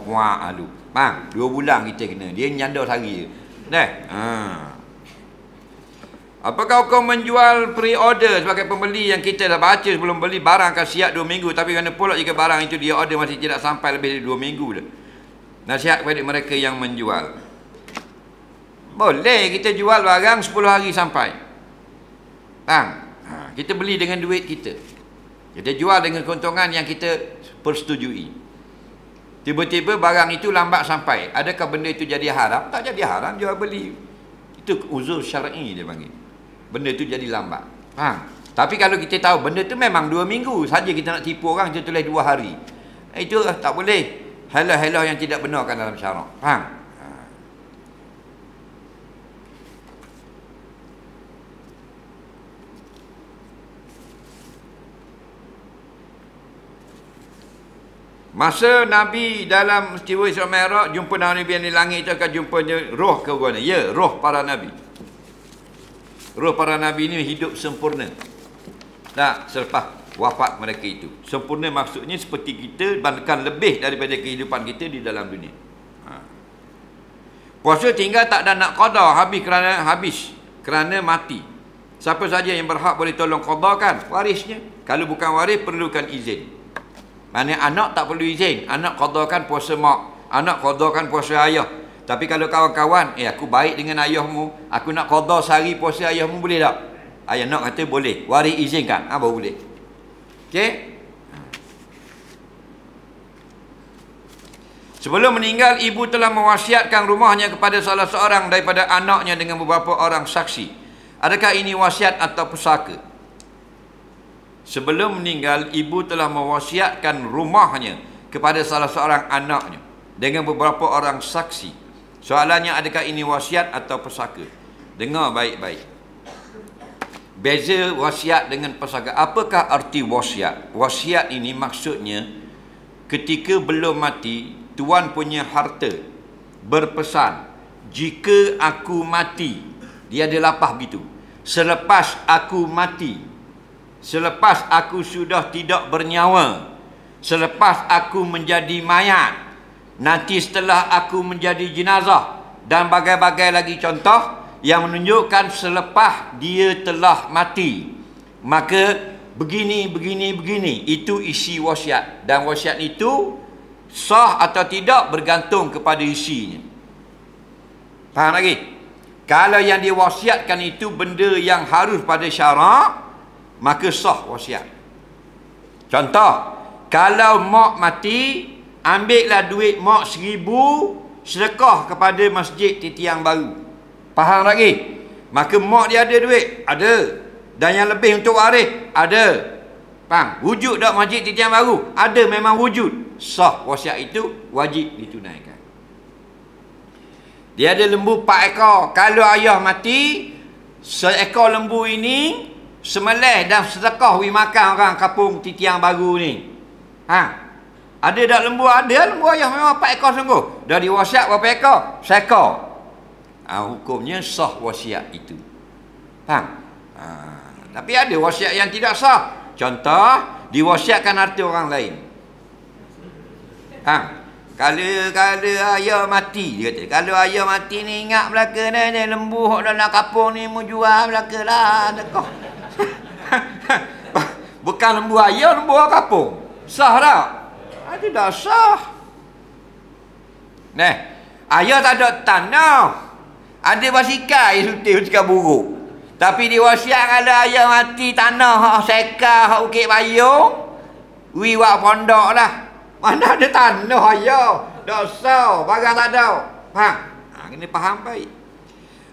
Aduh. Faham? 2 bulan kita kena. Dia nyanda sehari je. Apakah hukum menjual pre-order sebagai pembeli yang kita dah baca sebelum beli barang akan siap 2 minggu, tapi kerana pula jika barang itu dia order masih tidak sampai lebih dari 2 minggu dah. Nasihat kepada mereka yang menjual. Boleh kita jual barang 10 hari sampai. Kita beli dengan duit kita. Kita jual dengan keuntungan yang kita persetujui. Tiba-tiba barang itu lambat sampai. Adakah benda itu jadi haram? Tak jadi haram, jual beli. Itu uzur syar'i dia panggil. Benda itu jadi lambat. Tapi kalau kita tahu benda itu memang 2 minggu saja, kita nak tipu orang, kita tulis 2 hari. Itu tak boleh. Halah-halah yang tidak benarkan dalam syarak. Faham? Masa Nabi dalam peristiwa Isra Mi'raj jumpa Nabi yang di langit itu akan jumpanya roh ke mana? Ya, roh para Nabi. Roh para Nabi ini hidup sempurna. Selepas wafat mereka itu. Sempurna maksudnya seperti kita, bahkan lebih daripada kehidupan kita di dalam dunia. Puasa tinggal tak ada nak qada, habis kerana mati. Siapa saja yang berhak boleh tolong qadakan? Warisnya. Kalau bukan waris, perlukan izin. Maknanya anak tak perlu izin. Anak qadakan puasa mak, anak qadakan puasa ayah. Tapi kalau kawan-kawan, aku baik dengan ayahmu, aku nak qada sehari puasa ayahmu, boleh tak? Ayah nak kata boleh, waris izinkan, baru boleh. Okey? Sebelum meninggal, ibu telah mewasiatkan rumahnya kepada salah seorang daripada anaknya dengan beberapa orang saksi. Adakah ini wasiat atau pusaka? Sebelum meninggal, ibu telah mewasiatkan rumahnya kepada salah seorang anaknya dengan beberapa orang saksi. Soalannya, adakah ini wasiat atau pesaka? Dengar baik-baik. Beza wasiat dengan pesaka. Apakah arti wasiat? Wasiat ini maksudnya ketika belum mati, tuan punya harta berpesan, jika aku mati, dia ada lapah begitu. Selepas aku mati, selepas aku sudah tidak bernyawa, selepas aku menjadi mayat, nanti setelah aku menjadi jenazah, dan bagai-bagai lagi contoh, yang menunjukkan selepas dia telah mati, maka begini, itu isi wasiat. Dan wasiat itu sah atau tidak bergantung kepada isinya. Faham lagi? Kalau yang diwasiatkan itu benda yang harus pada syarak, maka sah wasiat. Contoh, kalau mak mati, ambillah duit mak 1,000, sedekah kepada masjid Titiang Baru. Faham lagi? Maka mak dia ada duit? Ada. Dan yang lebih untuk waris? Ada. Faham? Wujud tak masjid Titiang Baru? Ada, memang wujud. Sah wasiat itu wajib ditunaikan. Dia ada lembu 4 ekor. Kalau ayah mati, seekor lembu ini semelih dan sedekah wi makan orang kampung Titiang Baru ni. Ada tak lembu? Ada. Lembu ayah memang 4 ekor sungguh. Dah diwasiat berapa ekor? 1 ekor. Hukumnya sah wasiat itu. Faham? Tapi ada wasiat yang tidak sah. Contoh, diwasiatkan harta orang lain. Kalau ayah mati, dia kata, kalau ayah mati ni ingat belaka ni lembu dalam kampung ni mau jual belaka lah. Bukan lembu ayah, lembu orang kampung. Sah tak? Ada tak sah. Ayah tak ada tanah. Ada basikal sutil buruk. Tapi diwasiat kalau ayah mati tanah hak sekar, hak Bukit Bayung, wi wak pondok lah. Mana ada tanah ayah? Tak sah, barang tak ada. Faham? Kena faham baik.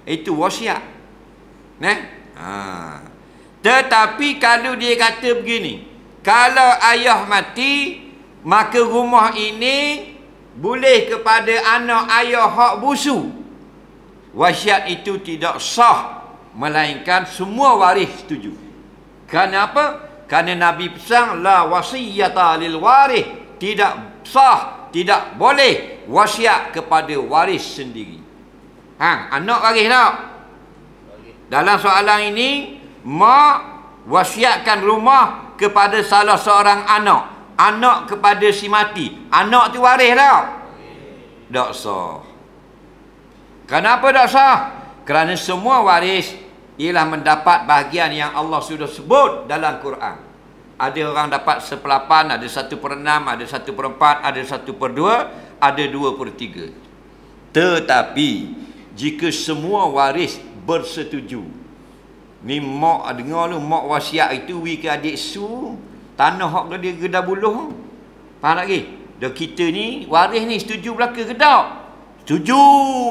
Itu wasiat. Tetapi kalau dia kata begini, kalau ayah mati, maka rumah ini boleh kepada anak ayah hak busu. Wasiat itu tidak sah, melainkan semua waris setuju. Kenapa? Kerana Nabi pesan la wasiyata lil waris, tidak sah, tidak boleh wasiat kepada waris sendiri. Anak waris tak? Dalam soalan ini, mak wasiatkan rumah kepada salah seorang anak. Anak kepada si mati. Anak tu waris tak? Tak sah. Kenapa tak sah? Kerana semua waris ialah mendapat bahagian yang Allah sudah sebut dalam Quran. Ada orang dapat 1/8, ada 1/6, ada 1/4, ada 1/2, ada 2/3. Tetapi jika semua waris bersetuju, ni mak dengar lu, mak wasiat itu wi ke adik su tanah hak dia Kedah Buluh. Faham lagi? Dah kita ni waris ni setuju belaka ke tak? Setuju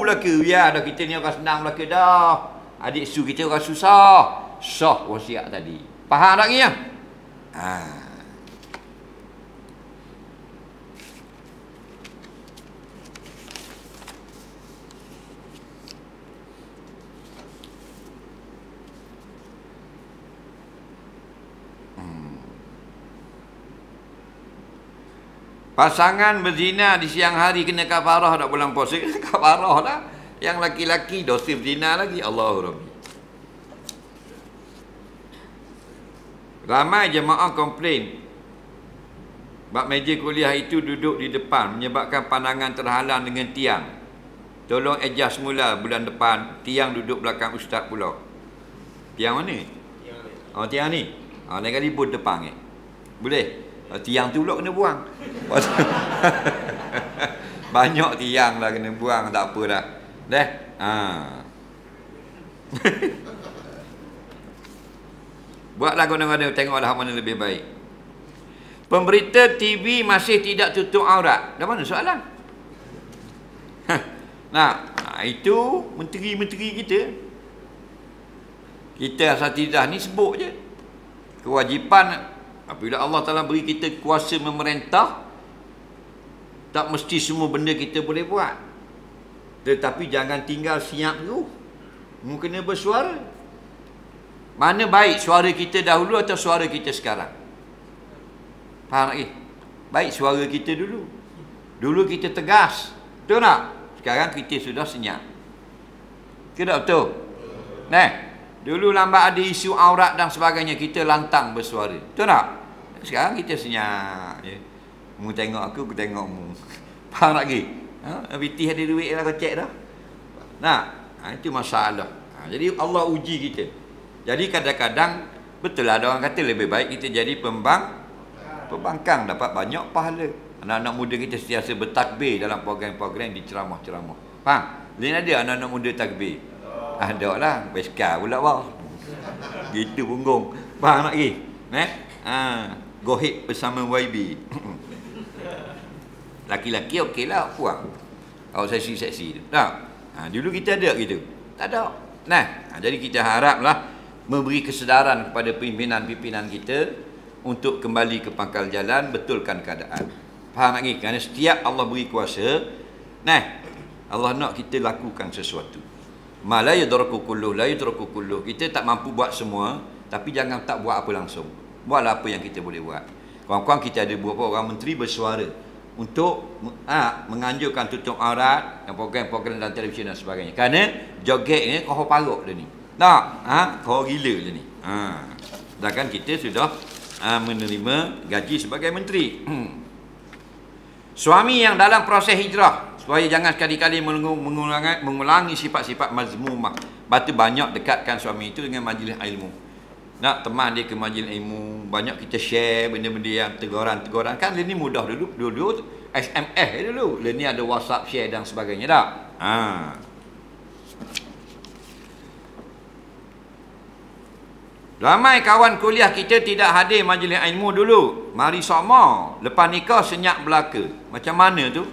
belaka. Ya, dah kita ni orang senang belaka dah. Adik su kita orang susah. Sah wasiat tadi. Faham tak ni ya? Pasangan berzina di siang hari kena kafarah tak bulan puasa? Kena kafarah lah. Yang laki-laki dosa berzina lagi. Allahu Rabbi. Ramai jemaah komplain bab meja kuliah itu duduk di depan menyebabkan pandangan terhalang dengan tiang. Tolong adjust semula bulan depan. Tiang duduk belakang ustaz pula. Tiang mana? Tiang ni. Lain kali pun depan boleh? Tiang tu pula kena buang. Banyak tiang lah kena buang. Tak apa dah. Buatlah guna-guna, tengoklah mana lebih baik. Pemberita TV masih tidak tutup aurat. Dah mana soalan? Itu menteri-menteri kita. Kita asatidah ni sebut je. Kewajipan apabila Allah Ta'ala beri kita kuasa memerintah, tak mesti semua benda kita boleh buat. Tetapi jangan tinggal siap dulu. Kena bersuara. Mana baik suara kita dahulu atau suara kita sekarang? Faham lagi? Baik suara kita dulu. Dulu kita tegas. Betul tak? Sekarang kita sudah senyap. Ke tak betul? Dulu lambat ada isu aurat dan sebagainya, kita lantang bersuara. Betul tak? Sekarang kita senyap je. Mu tengok aku tengok mu. Faham lagi? BT ada duit lah kau cek dah. Itu masalah. Jadi Allah uji kita. Jadi kadang-kadang betul lah ada orang kata lebih baik kita jadi pembangkang dapat banyak pahala. Anak-anak muda kita sentiasa bertakbir dalam program-program di ceramah-ceramah. Faham? Lain ada anak-anak muda takbir. Ada lah, beskar pula bang. Gitu punggung. Faham tak lagi? Gohib bersama YB. Laki-laki okey lah, puang. Kalau seksi-seksi tu. Tak? Dulu kita ada gitu. Tak ada. Jadi kita haraplah memberi kesedaran kepada pimpinan-pimpinan kita untuk kembali ke pangkal jalan, betulkan keadaan. Faham lagi? Kerana setiap Allah beri kuasa, Allah nak kita lakukan sesuatu. Ma la yudraku kulluh, la yudraku kulluh. Kita tak mampu buat semua, tapi jangan tak buat apa langsung. Buatlah apa yang kita boleh buat. Kawan-kawan, kita ada beberapa orang menteri bersuara untuk menganjurkan tutup aurat dan program-program dalam televisyen dan sebagainya. Kerana joget ni kau paruk dia ni. Tak? Kau gila dia ni. Sedangkan kita sudah menerima gaji sebagai menteri. Suami yang dalam proses hijrah, supaya jangan sekali-kali mengulangi sifat-sifat mazmumah. Batu banyak dekatkan suami itu dengan majlis ilmu. Nak teman dia ke majlis ilmu, banyak kita share benda-benda yang teguran-teguran. Kan dia ni mudah dulu SMS dulu. Dia ni ada WhatsApp share dan sebagainya tak? Ramai kawan kuliah kita tidak hadir majlis ilmu dulu. Mari sama. Lepas nikah senyap belaka. Macam mana tu?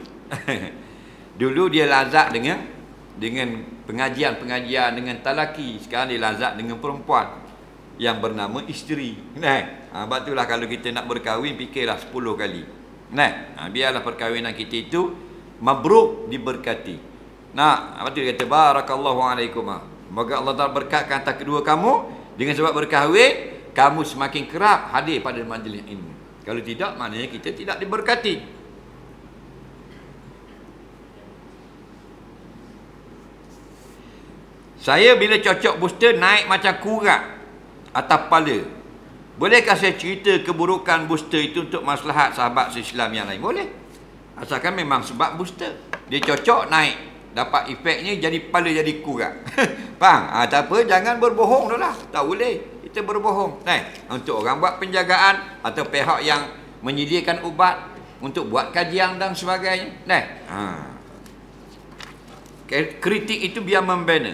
Dulu dia lazat dengan pengajian-pengajian dengan talaki. Sekarang dia lazat dengan perempuan yang bernama isteri. Sebab itulah kalau kita nak berkahwin, fikirlah 10 kali. Biarlah perkahwinan kita itu mabruk, diberkati. Lepas tu dia kata barakallahu alaikum. Moga Allah Taala berkatkan antara kedua kamu. Dengan sebab berkahwin, kamu semakin kerap hadir pada majlis ilmu. Kalau tidak, maknanya kita tidak diberkati. Saya bila cocok booster naik macam kurat atas kepala. Bolehkah saya cerita keburukan booster itu untuk maslahat sahabat Islam yang lain? Boleh. Asalkan memang sebab booster. Dia cocok naik. Dapat efeknya jadi kepala jadi kurat. Faham? Tak apa, jangan berbohong dah lah. Tak boleh. Kita berbohong. Untuk orang buat penjagaan atau pihak yang menyediakan ubat untuk buat kajian dan sebagainya. Kritik itu biar membina.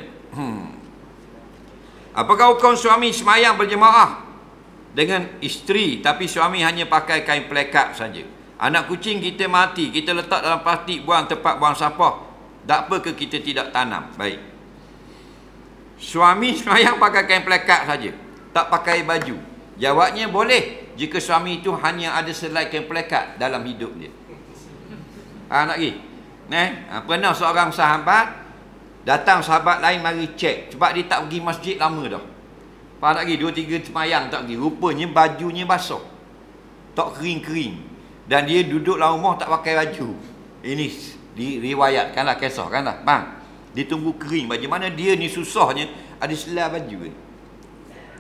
Apakah hukum suami semayang berjemaah dengan isteri tapi suami hanya pakai kain pelekat saja? Anak kucing kita mati, kita letak dalam plastik, buang tempat buang sampah. Tak apa ke kita tidak tanam? Baik. Suami semayang pakai kain pelekat saja, tak pakai baju. Jawabnya boleh jika suami itu hanya ada selai kain pelekat dalam hidup dia. Nak pergi? Pernah seorang sahabat datang, sahabat lain mari cek sebab dia tak pergi masjid lama dah. Faham tak pergi? 2-3 semayang tak pergi. Rupanya bajunya basah, tak kering-kering. Dan dia duduk dalam rumah tak pakai baju. Ini diriwayatkanlah, kisahkanlah. Dia tunggu kering baju. Mana dia ni susahnya ada selai baju.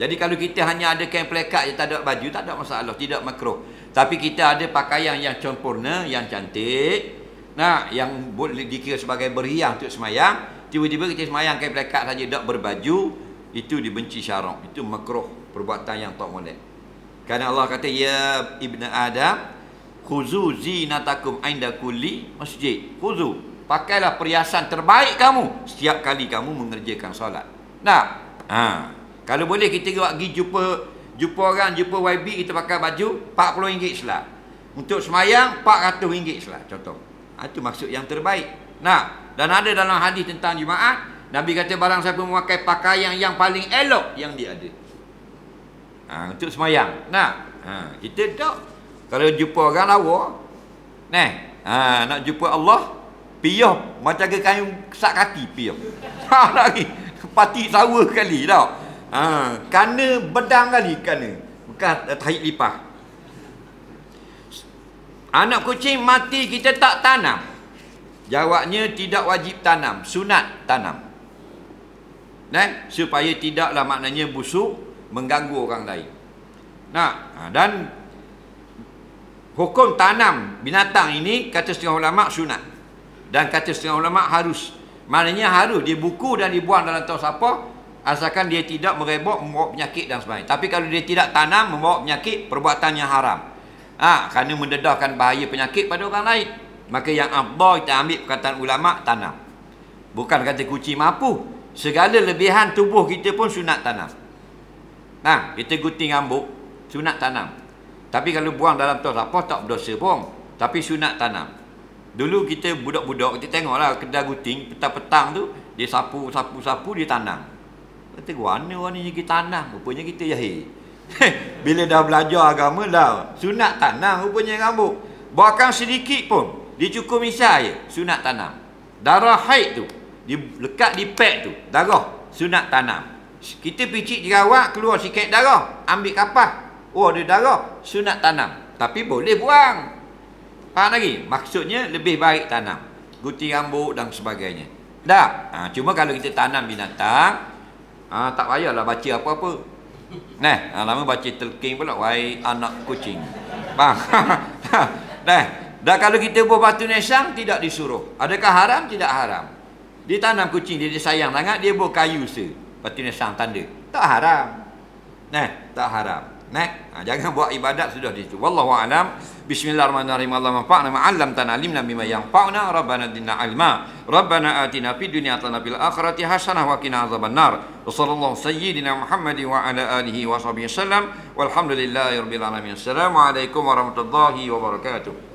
Jadi kalau kita hanya ada kain pelekat je tak ada baju, tak ada masalah, tidak makruh. Tapi kita ada pakaian yang sempurna, yang cantik, yang boleh dikira sebagai berhiang untuk semayang. Tiba-tiba kita semayang kain pelekat saja, tak berbaju, itu dibenci syarak. Itu makruh, perbuatan yang tak molek. Kerana Allah kata, ya ibna Adam, khuzu zinatakum inda kulli masjid. Khuzu, pakailah perhiasan terbaik kamu setiap kali kamu mengerjakan solat. Kalau boleh kita pergi jumpa orang, jumpa YB, kita pakai baju RM40 selat. Untuk semayang RM400 selat, contoh. Itu maksud yang terbaik. Dan ada dalam hadis tentang Jumaat, Nabi kata barang siapa memakai pakaian yang paling elok yang dia ada, untuk semayang. Kita tak. Kalau jumpa orang lawa, nak jumpa Allah, piyah macam ke kain kesak kaki piyah. Lagi pati sawa kali tau. Kana bedang kali kana. Bukan tahi lipah. Anak kucing mati kita tak tanam. Jawabnya tidak wajib tanam, sunat tanam. Supaya tidaklah maknanya busuk mengganggu orang lain. Dan hukum tanam binatang ini kata setengah ulama sunat dan kata setengah ulama harus. Maknanya harus dibuku dan dibuang dalam tong sampah asalkan dia tidak merebak membawa penyakit dan sebagainya. Tapi kalau dia tidak tanam membawa penyakit, perbuatannya haram. Kerana mendedahkan bahaya penyakit pada orang lain. Maka yang afdal kita ambil perkataan ulama, tanam. Bukan kata kucing mampu. Segala lebihan tubuh kita pun sunat tanam. Kita gunting rambut, sunat tanam. Tapi kalau buang dalam tos apa tak berdosa pun. Tapi sunat tanam. Dulu kita budak-budak, kita tengoklah kedai gunting, petang-petang tu, dia sapu, dia tanam. Kata, warna-warnanya kita tanam, rupanya kita jahil. Bila dah belajar agama dah, sunat tanam rupanya rambut. Bahkan sedikit pun, dia cukup misal je, sunat tanam. Darah haid tu, lekat di pad tu, darah, sunat tanam. Kita picit jerawat, keluar sikit darah, ambil kapas, ada darah, sunat tanam. Tapi boleh buang. Faham lagi? Maksudnya lebih baik tanam. Gunting rambut dan sebagainya. Cuma kalau kita tanam binatang, tak payahlah baca apa-apa. Lama baca telking pula, wahai anak kucing. Faham? Dah kalau kita buat batu nisan, tidak disuruh. Adakah haram? Tidak haram. Dia tanam kucing, dia sayang sangat, dia buat kayu batu nisan tanda. Tak haram. Tak haram. Jangan buat ibadat sudah di situ. Wallahu a'lam. Bismillahirrahmanirrahim. Allahumma anfa'na ma 'allamtana, 'allimna bima yanfa'una, rabbana zidna 'ilma, rabbana atina fid dunya hasanah fil akhirati hasanah wa qina azabannar. Wassallallahu sayyidina Muhammadin wa ala alihi wa sahbihi wasallam. Walhamdulillahirabbil alamin. Assalamualaikum warahmatullahi wabarakatuh.